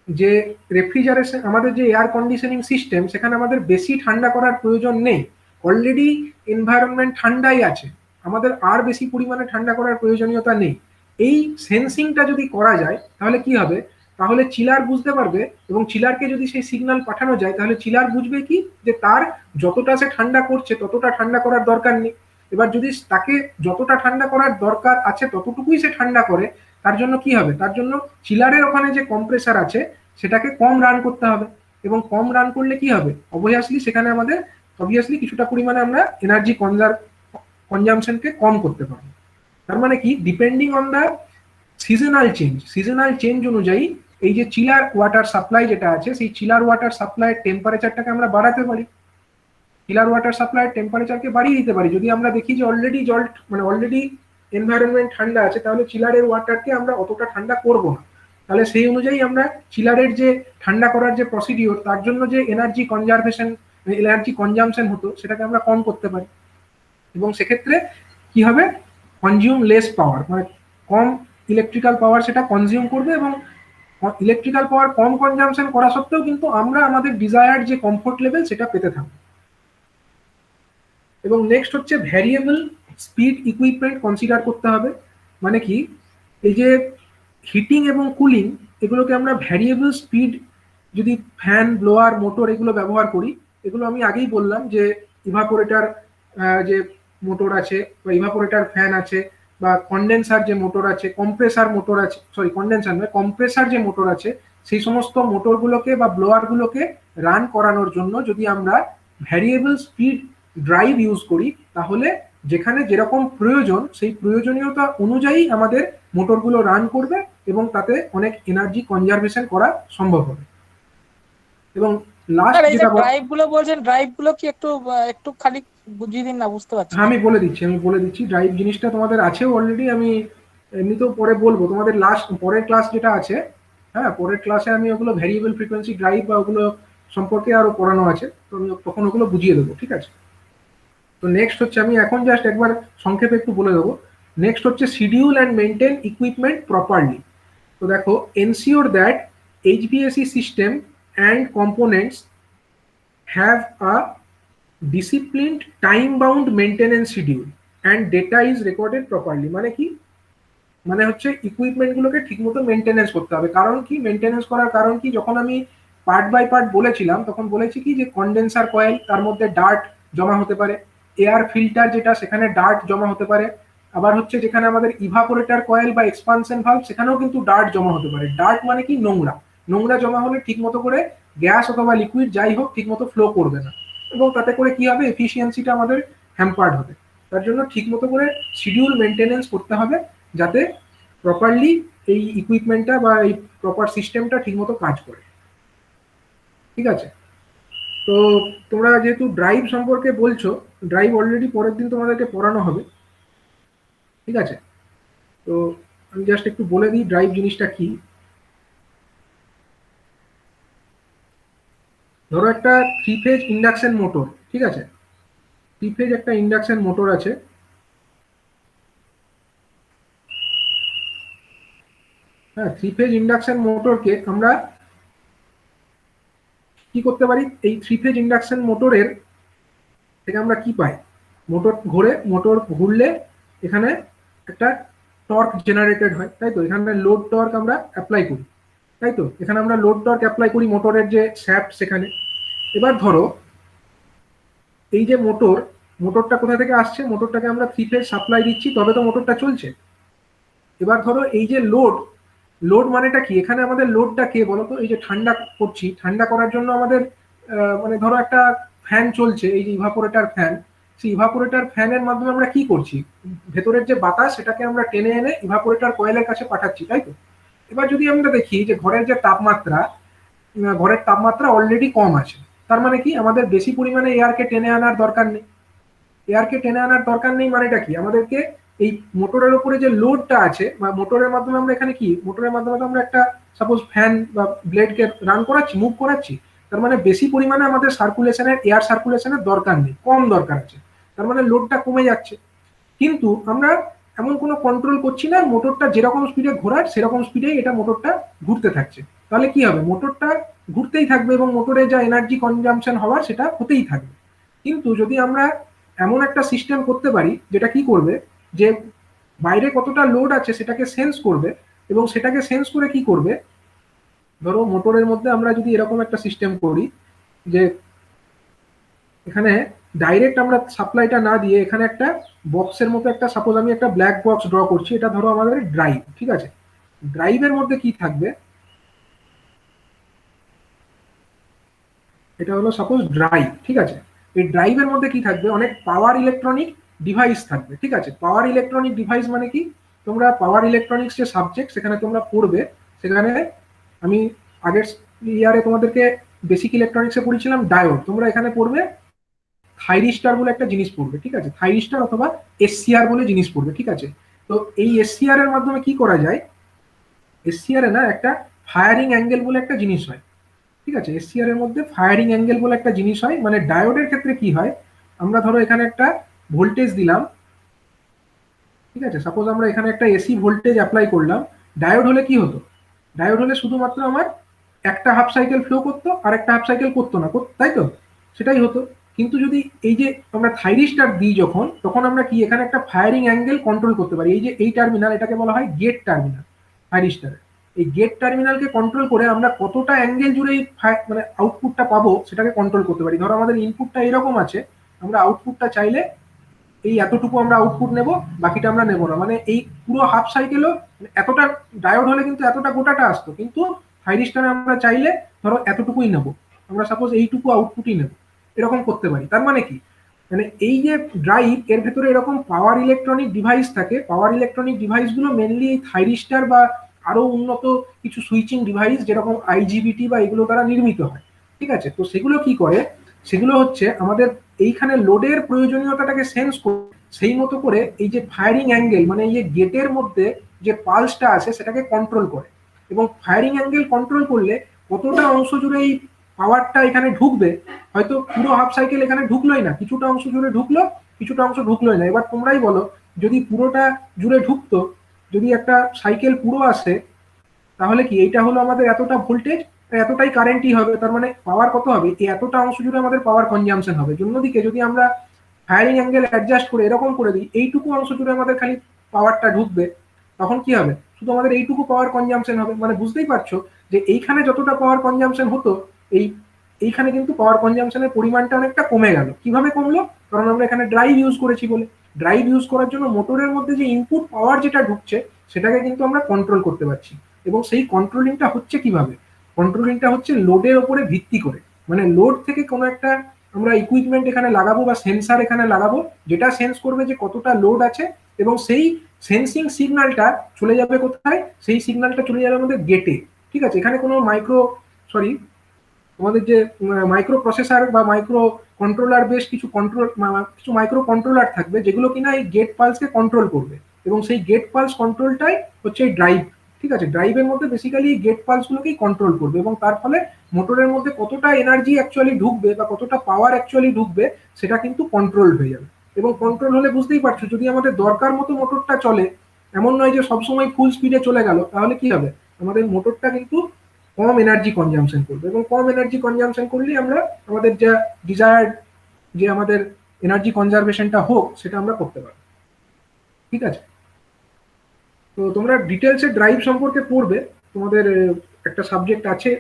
যে রেফ্রিজারেশন, আমাদের যে এয়ার কন্ডিশনিং সিস্টেম, সেখানে আমাদের বেশি ঠান্ডা করার প্রয়োজন নেই, অলরেডি এনভায়রনমেন্ট ঠান্ডাই আছে, আমাদের আর বেশি পরিমাণে ঠান্ডা করার প্রয়োজনীয়তা নেই। এই সেন্সিংটা যদি করা যায় তাহলে কি হবে? তাহলে চিলার বুঝতে পারবে, এবং চিলারকে যদি সেই সিগন্যাল পাঠানো যায় তাহলে চিলার বুঝবে কি, যে তার যতটা সে ঠান্ডা করছে ততটা ঠান্ডা করার দরকার নেই। এবার যদি তাকে যতটা ঠান্ডা করার দরকার আছে ততটুকুই সে ঠান্ডা করে, তার জন্য কি হবে? তার জন্য চিলারের ওখানে যে কম্প্রেসার আছে সেটাকে কম রান করতে হবে, এবং কম রান করলে কি হবে? অবভিয়াসলি সেখানে আমাদের কিছুটা পরিমাণে আমরা এনার্জি কনজাম্পশনকে কম করতে পারবো। তার মানে কি, depending on the seasonal change অনুযায়ী এই যে চিলার ওয়াটার সাপ্লাই যেটা আছে, সেই চিলার ওয়াটার সাপ্লাইয়ের টেম্পারেচারটাকে আমরা বাড়াতে পারি, চিলার ওয়াটার সাপ্লাইয়ের টেম্পারেচারকে বাড়িয়ে দিতে পারি। যদি আমরা দেখি যে অলরেডি এনভায়রনমেন্ট ঠান্ডা আছে, তাহলে চিলারের ওয়াটারকে আমরা অতটা ঠান্ডা করব না, তাহলে সেই অনুযায়ী আমরা চিলারের যে ঠান্ডা করার যে প্রসিডিওর, তার জন্য যে এনার্জি কনজাম্পশন হতো সেটাকে আমরা কম করতে পারি, এবং সেক্ষেত্রে কি হবে? কনজিউম লেস পাওয়ার, মানে কম ইলেকট্রিক্যাল পাওয়ার সেটা কনজিউম করবে, এবং ইলেকট্রিক্যাল পাওয়ার কম কনজাম্পশন করা সত্ত্বেও কিন্তু আমরা আমাদের ডিজায়ার্ড যে কমফোর্ট লেভেল সেটা পেতে থাকবো। এবং নেক্সট হচ্ছে ভ্যারিয়েবল স্পিড ইকুইপমেন্ট কনসিডার করতে হবে। মানে কি, এই যে হিটিং এবং কুলিং, এগুলোকে আমরা ভ্যারিয়েবল স্পিড, যদি ফ্যান, ব্লোয়ার, মোটর এগুলো ব্যবহার করি, এগুলো আমি আগেই বললাম যে ইভাপোরেটর যে মোটর আছে, বা ইভাপোরেটর ফ্যান আছে, বা কন্ডেন্সার যে মোটর আছে, কম্প্রেসার যে মোটর আছে, সেই সমস্ত মোটরগুলোকে বা ব্লোয়ারগুলোকে রান করানোর জন্য যদি আমরা ভ্যারিয়েবল স্পিড ড্রাইভ ইউজ করি, তাহলে যেখানে যেরকম প্রয়োজন সেই প্রয়োজনীয়তা অনুযায়ী আমাদের মোটরগুলো রান করবে, এবং তাতে অনেক এনার্জি কনজারভেশন করা সম্ভব হবে। এবং লাস্ট এই যে যেটা ড্রাইভ গুলো বলছেন, ড্রাইভ গুলো কি একটু খালি বুঝিয়ে দিন না, বুঝতে পারছি না। আমি বলে দিচ্ছি ড্রাইভ জিনিসটা তোমাদের আছেও অলরেডি, আমি এমনিতেও পরে বলবো তোমাদের পরের ক্লাস যেটা আছে, হ্যাঁ পরের ক্লাসে আমি ওগুলো ভ্যারিয়েবল ফ্রিকোয়েন্সি ড্রাইভ বা ওগুলো সম্পর্কে আরো পড়ানো আছে, তো আমি তখন ওগুলো বুঝিয়ে দেবো, ঠিক আছে? তো নেক্সট হচ্ছে, আমি এখন জাস্ট একবার সংক্ষেপে একটু বলে দেবো। নেক্সট হচ্ছে schedule and maintain equipment properly. তো দেখো, ensure that HVAC system and components have a disciplined time bound maintenance schedule and data is recorded properly. মানে কি, মানে হচ্ছে ইকুইপমেন্টগুলোকে ঠিকমতো মেনটেনেন্স করতে হবে। কারণ কি, মেনটেনেন্স করার কারণ কি, যখন আমি পার্ট বাই পার্ট বলেছিলাম তখন বলেছি কি, যে কন্ডেন্সার কয়েল, তার মধ্যে ডার্ট জমা হতে পারে, এয়ার ফিল্টার যেটা, সেখানে ডার্ট জমা হতে পারে, আবার হচ্ছে যেখানে আমাদের ইভাপোরেটর কয়েল বা এক্সপানশন ভালভ, সেখানেও কিন্তু ডার্ট জমা হতে পারে। ডার্ট মানে কি, নোংরা জমা হলে ঠিকমতো করে গ্যাস অথবা লিকুইড যাই হোক ঠিকমতো ফ্লো করবে না, এবং তাতে করে কি হবে, এফিসিয়েন্সিটা আমাদের হ্যাম্পার্ড হবে। তার জন্য ঠিকমতো করে শিডিউল মেনটেনেন্স করতে হবে, যাতে প্রপারলি এই ইকুইপমেন্টটা বা এই প্রপার সিস্টেমটা ঠিকমতো কাজ করে, ঠিক আছে? তো তোমরা যেহেতু ড্রাইভ সম্পর্কে বলছো, ড্রাইভ অলরেডি পরের দিন তোমাদেরকে পড়ানো হবে, ঠিক আছে? তো আমি জাস্ট একটু বলে দিই ড্রাইভ জিনিসটা কি। ধরো একটা 3 ফেজ ইন্ডাকশন মোটর, ঠিক আছে? 3 ফেজ একটা ইন্ডাকশন মোটর আছে, হ্যাঁ, 3 ফেজ ইন্ডাকশন মোটরকে আমরা কি করতে পারি, এই 3 ফেজ ইন্ডাকশন মোটরের থেকে আমরা কি পাই, মোটর ঘুরলে এখানে একটা টর্ক জেনারেটেড হয়, তাই তো? এখানে লোড টর্ক আমরা অ্যাপ্লাই করি, তাই তো? এখানে আমরা লোড টর্ক অ্যাপ্লাই করি মোটরের যে শ্যাফট সেখানে। এবার ধরো এই যে মোটরটা কোথা থেকে আসছে, মোটরটাকে আমরা 3 ফেজ সাপ্লাই দিচ্ছি, তবে তো মোটরটা চলছে। এবার ধরো এই যে লোড মানেটা কি, এখানে আমাদের লোডটা কে বলো তো? এই যে ঠান্ডা করছি, ঠান্ডা করার জন্য আমাদের মানে ধরো একটা ফ্যান চলছে, এই যে ইভাপোরেটর ফ্যান, সেই ইভাপোরেটর ফ্যানের মাধ্যমে আমরা কি করছি, ভেতরের যে বাতাস সেটাকে আমরা টেনে এনে ইভাপোরেটর কয়েলের কাছে পাঠাচ্ছি, তাই তো? এবার যদি আমরা দেখি যে ঘরের তাপমাত্রা অলরেডি কম আছে, তার মানে কি আমাদের বেশি পরিমাণে এয়ারকে টেনে আনার দরকার নেই। মানেটা কি, আমাদেরকে এই মোটরের উপরে যে লোডটা আছে বা মোটরের মাধ্যমে আমরা এখানে কি, মোটরের মাধ্যমে তো আমরা একটা সাপোজ ফ্যান বা ব্লেডকে রান করাচ্ছি, মুভ করাচ্ছি, তার মানে বেশি পরিমাণে আমাদের এয়ার সার্কুলেশনের দরকার নেই, কম দরকার আছে, তার মানে লোডটা কমে যাচ্ছে। কিন্তু আমরা এমন কোনো কন্ট্রোল করছি না, মোটরটা যেরকম স্পিডে ঘোরার সেরকম স্পিডেই এটা মোটরটা ঘুরতে থাকছে। তাহলে কি হবে, মোটরটা ঘুরতেই থাকবে এবং মোটরে যা এনার্জি কনজাম্পশন হওয়ার সেটা হতেই থাকবে। কিন্তু যদি আমরা এমন একটা সিস্টেম করতে পারি যেটা কি করবে, যে বাইরে কতটা লোড আছে সেটাকে সেন্স করবে, এবং সেটাকে সেন্স করে কি করবে, ধরো মোটরের মধ্যে আমরা যদি এরকম একটা সিস্টেম করি যে এখানে ডাইরেক্ট আমরা সাপ্লাইটা না দিয়ে এখানে একটা বক্সের মতো একটা, সাপোজ আমি একটা ব্ল্যাক বক্স ড্র করছি, এটা ধরো আমাদের ড্রাইভ, ঠিক আছে? ড্রাইভের মধ্যে কি থাকবে, এটা হলো সাপোজ ড্রাইভ, ঠিক আছে? এই ড্রাইভের মধ্যে কি থাকবে, অনেক পাওয়ার ইলেকট্রনিক ডিভাইস থাকবে, ঠিক আছে? পাওয়ার ইলেকট্রনিক ডিভাইস মানে কি, তোমরা পাওয়ার ইলেকট্রনিক্স যে সাবজেক্ট সেখানে তোমরা পড়বে, সেখানে আমি আগের ইয়ারে তোমাদেরকে বেসিক ইলেকট্রনিক্সে পড়েছিলাম ডায়োড, তোমরা এখানে পড়বে থাইরিস্টার বলে একটা জিনিস পড়বে, ঠিক আছে? থাইরিস্টার অথবা এসসিআর বলে জিনিস পড়বে, ঠিক আছে? তো এই এসসিআর এর মাধ্যমে কি করা যায়, এসসিআর এ না একটা ফায়ারিং অ্যাঙ্গেল বলে একটা জিনিস হয়, ঠিক আছে? এসসিআর এর মধ্যে ফায়ারিং অ্যাঙ্গেল বলে একটা জিনিস হয়, মানে ডায়োডের ক্ষেত্রে কি হয়, আমরা ধরো এখানে একটা ভোল্টেজ দিলাম, ঠিক আছে? সাপোজ আমরা এখানে একটা এসি ভোল্টেজ অ্যাপ্লাই করলাম, ডায়োড হলে কি হতো, ডায়োড হলে শুধুমাত্র আমার একটা হাফ সাইকেল ফ্লো করতো আর একটা হাফ সাইকেল করতো না, তাই তো? সেটাই হতো। কিন্তু যদি এই যে আমরা থাইরিস্টার দিই যখন, তখন আমরা কি এখানে একটা ফায়ারিং অ্যাঙ্গেল কন্ট্রোল করতে পারি। এই যে এই টার্মিনাল, এটাকে বলা হয় গেট টার্মিনাল থাইরিস্টারের। এই গেট টার্মিনালকে কন্ট্রোল করে আমরা কতটা অ্যাঙ্গেল জুড়ে এই মানে আউটপুটটা পাবো সেটাকে কন্ট্রোল করতে পারি। ধরো আমাদের ইনপুটটা এরকম আছে, আমরা আউটপুটটা চাইলে এই এতটুকু আমরা আউটপুট নেব, বাকিটা আমরা নেব না, মানে এই পুরো হাফ সাইকেলও এতটা, ডায়োড হলে কিন্তু এতটা গোটাটা আসতো, কিন্তু থাইরিস্টারে আমরা চাইলে ধরো এতটুকুই নেব, আমরা সাপোজ এইটুকু আউটপুটই নেব, এরকম করতে পারি। তার মানে কি, মানে এই যে ড্রাইভ, এর ভেতরে এরকম পাওয়ার ইলেকট্রনিক ডিভাইস থাকে, পাওয়ার ইলেকট্রনিক ডিভাইসগুলো মেনলি থাইরিস্টার বা আরো উন্নত কিছু সুইচিং ডিভাইস যেরকম আইজিবিটি বা এগুলো দ্বারা নির্মিত হয়, ঠিক আছে? তো সেগুলো কি করে, সেগুলো হচ্ছে আমাদের এইখানে লোডের প্রয়োজনীয়তাটাকে সেন্স করে সেই মতো করে এই যে ফায়ারিং অ্যাঙ্গেল, মানে এই যে গেটের মধ্যে যে পালসটা আছে সেটাকে কন্ট্রোল করে, এবং ফায়ারিং অ্যাঙ্গেল কন্ট্রোল করলে কতটা অংশ জুড়ে এই পাওয়ারটা এখানে ঢুকবে, হয়তো পুরো হাফ সাইকেল এখানে ঢুকলোই না, কিছুটা অংশ জুড়ে ঢুকলো, কিছুটা অংশ ঢুকলোই না। এবার তোমরাই বলো, যদি পুরোটা জুড়ে ঢুকতো, যদি একটা সাইকেল পুরো আসে, তাহলে কি এইটা হলো আমাদের এতটা ভোল্টেজ, এতটাই কারেন্টই হবে, তার মানে পাওয়ার কত হবে, এই এতটা অংশ জুড়ে আমাদের পাওয়ার কনজাম্পশন হবে। অন্যদিকে যদি আমরা ফায়ারিং অ্যাঙ্গেল অ্যাডজাস্ট করে এরকম করে দিই, এইটুকু অংশ জুড়ে আমাদের খালি পাওয়ারটা ঢুকবে, তখন কি হবে, শুধু আমাদের এইটুকু পাওয়ার কনজাম্পশন হবে। মানে বুঝতেই পারছো যে এইখানে যতটা পাওয়ার কনজাম্পশন হতো, এইখানে কিন্তু পাওয়ার কনজাম্পশনের পরিমাণটা অনেকটা কমে গেল। কিভাবে কমলো, কারণ আমরা এখানে ড্রাইভ ইউজ করেছি বলে। ড্রাইভ ইউজ করার জন্য মোটরের মধ্যে যে ইনপুট পাওয়ার যেটা ঢুকছে সেটাকে কিন্তু আমরা কন্ট্রোল করতে পারছি। এবং সেই কন্ট্রোলিংটা হচ্ছে কিভাবে, কন্ট্রোলিংটা হচ্ছে লোডের ওপরে ভিত্তি করে, মানে লোড থেকে কোনো একটা আমরা ইকুইপমেন্ট এখানে লাগাবো বা সেন্সার এখানে লাগাবো, যেটা সেন্স করবে যে কতটা লোড আছে, এবং সেই সেন্সিং সিগন্যালটা চলে যাবে কোথায়, সেই সিগন্যালটা চলে যাবে আমাদের গেটে, ঠিক আছে? এখানে কোনো আমাদের যে মাইক্রো প্রসেসর বা মাইক্রো কন্ট্রোলার, বেশ কিছু মাইক্রো কন্ট্রোলার থাকবে যেগুলো কিনা এই গেট পালসকে কন্ট্রোল করবে, এবং সেই গেট পালস কন্ট্রোলটাই হচ্ছে এই ড্রাইভ, ঠিক আছে? ড্রাইভের মধ্যে বেসিক্যালি গেট পালসগুলোকেই কন্ট্রোল করবে, এবং তার ফলে মোটরের মধ্যে কতটা এনার্জি অ্যাকচুয়ালি ঢুকবে বা কতটা পাওয়ার অ্যাকচুয়ালি ঢুকবে সেটা কিন্তু কন্ট্রোল হয়ে যাবে। এবং কন্ট্রোল হলে বুঝতেই পারছো, যদি আমাদের দরকার মতো মোটরটা চলে, এমন নয় যে সবসময় ফুল স্পিডে চলে গেল, তাহলে কি হবে, আমাদের মোটরটা কিন্তু কম এনার্জি কনজাম্পশন করবে, এবং কম এনার্জি কনজাম্পশন করলে আমরা আমাদের যা ডিজায়ার্ড যে আমাদের এনার্জি কনজারভেশনটা হোক সেটা আমরা করতে পারবো। ঠিক আছে, তো তোমরা ডিটেলসে ড্রাইভ সম্পর্কে পড়বে, তোমাদের একটা সাবজেক্ট আছে,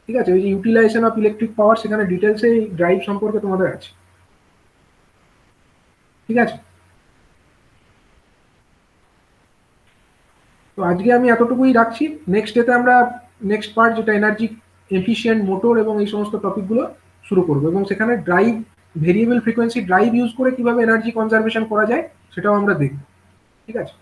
ঠিক আছে, ওই যে ইউটিলাইজেশন অফ ইলেকট্রিক পাওয়ার, সেখানে ডিটেলসে ড্রাইভ সম্পর্কে তোমাদের আছে। ঠিক আছে, তো আজকে আমি এতটুকুই রাখছি। নেক্সট ডেতে আমরা নেক্সট পার্ট যেটা এনার্জি এফিশিয়েন্ট মোটর এবং এই সমস্ত টপিকগুলো শুরু করবো, এবং সেখানে drive variable frequency drive use করে কিভাবে এনার্জি কনজারভেশন করা যায় সেটাও আমরা দেখব। ঠিক আছে।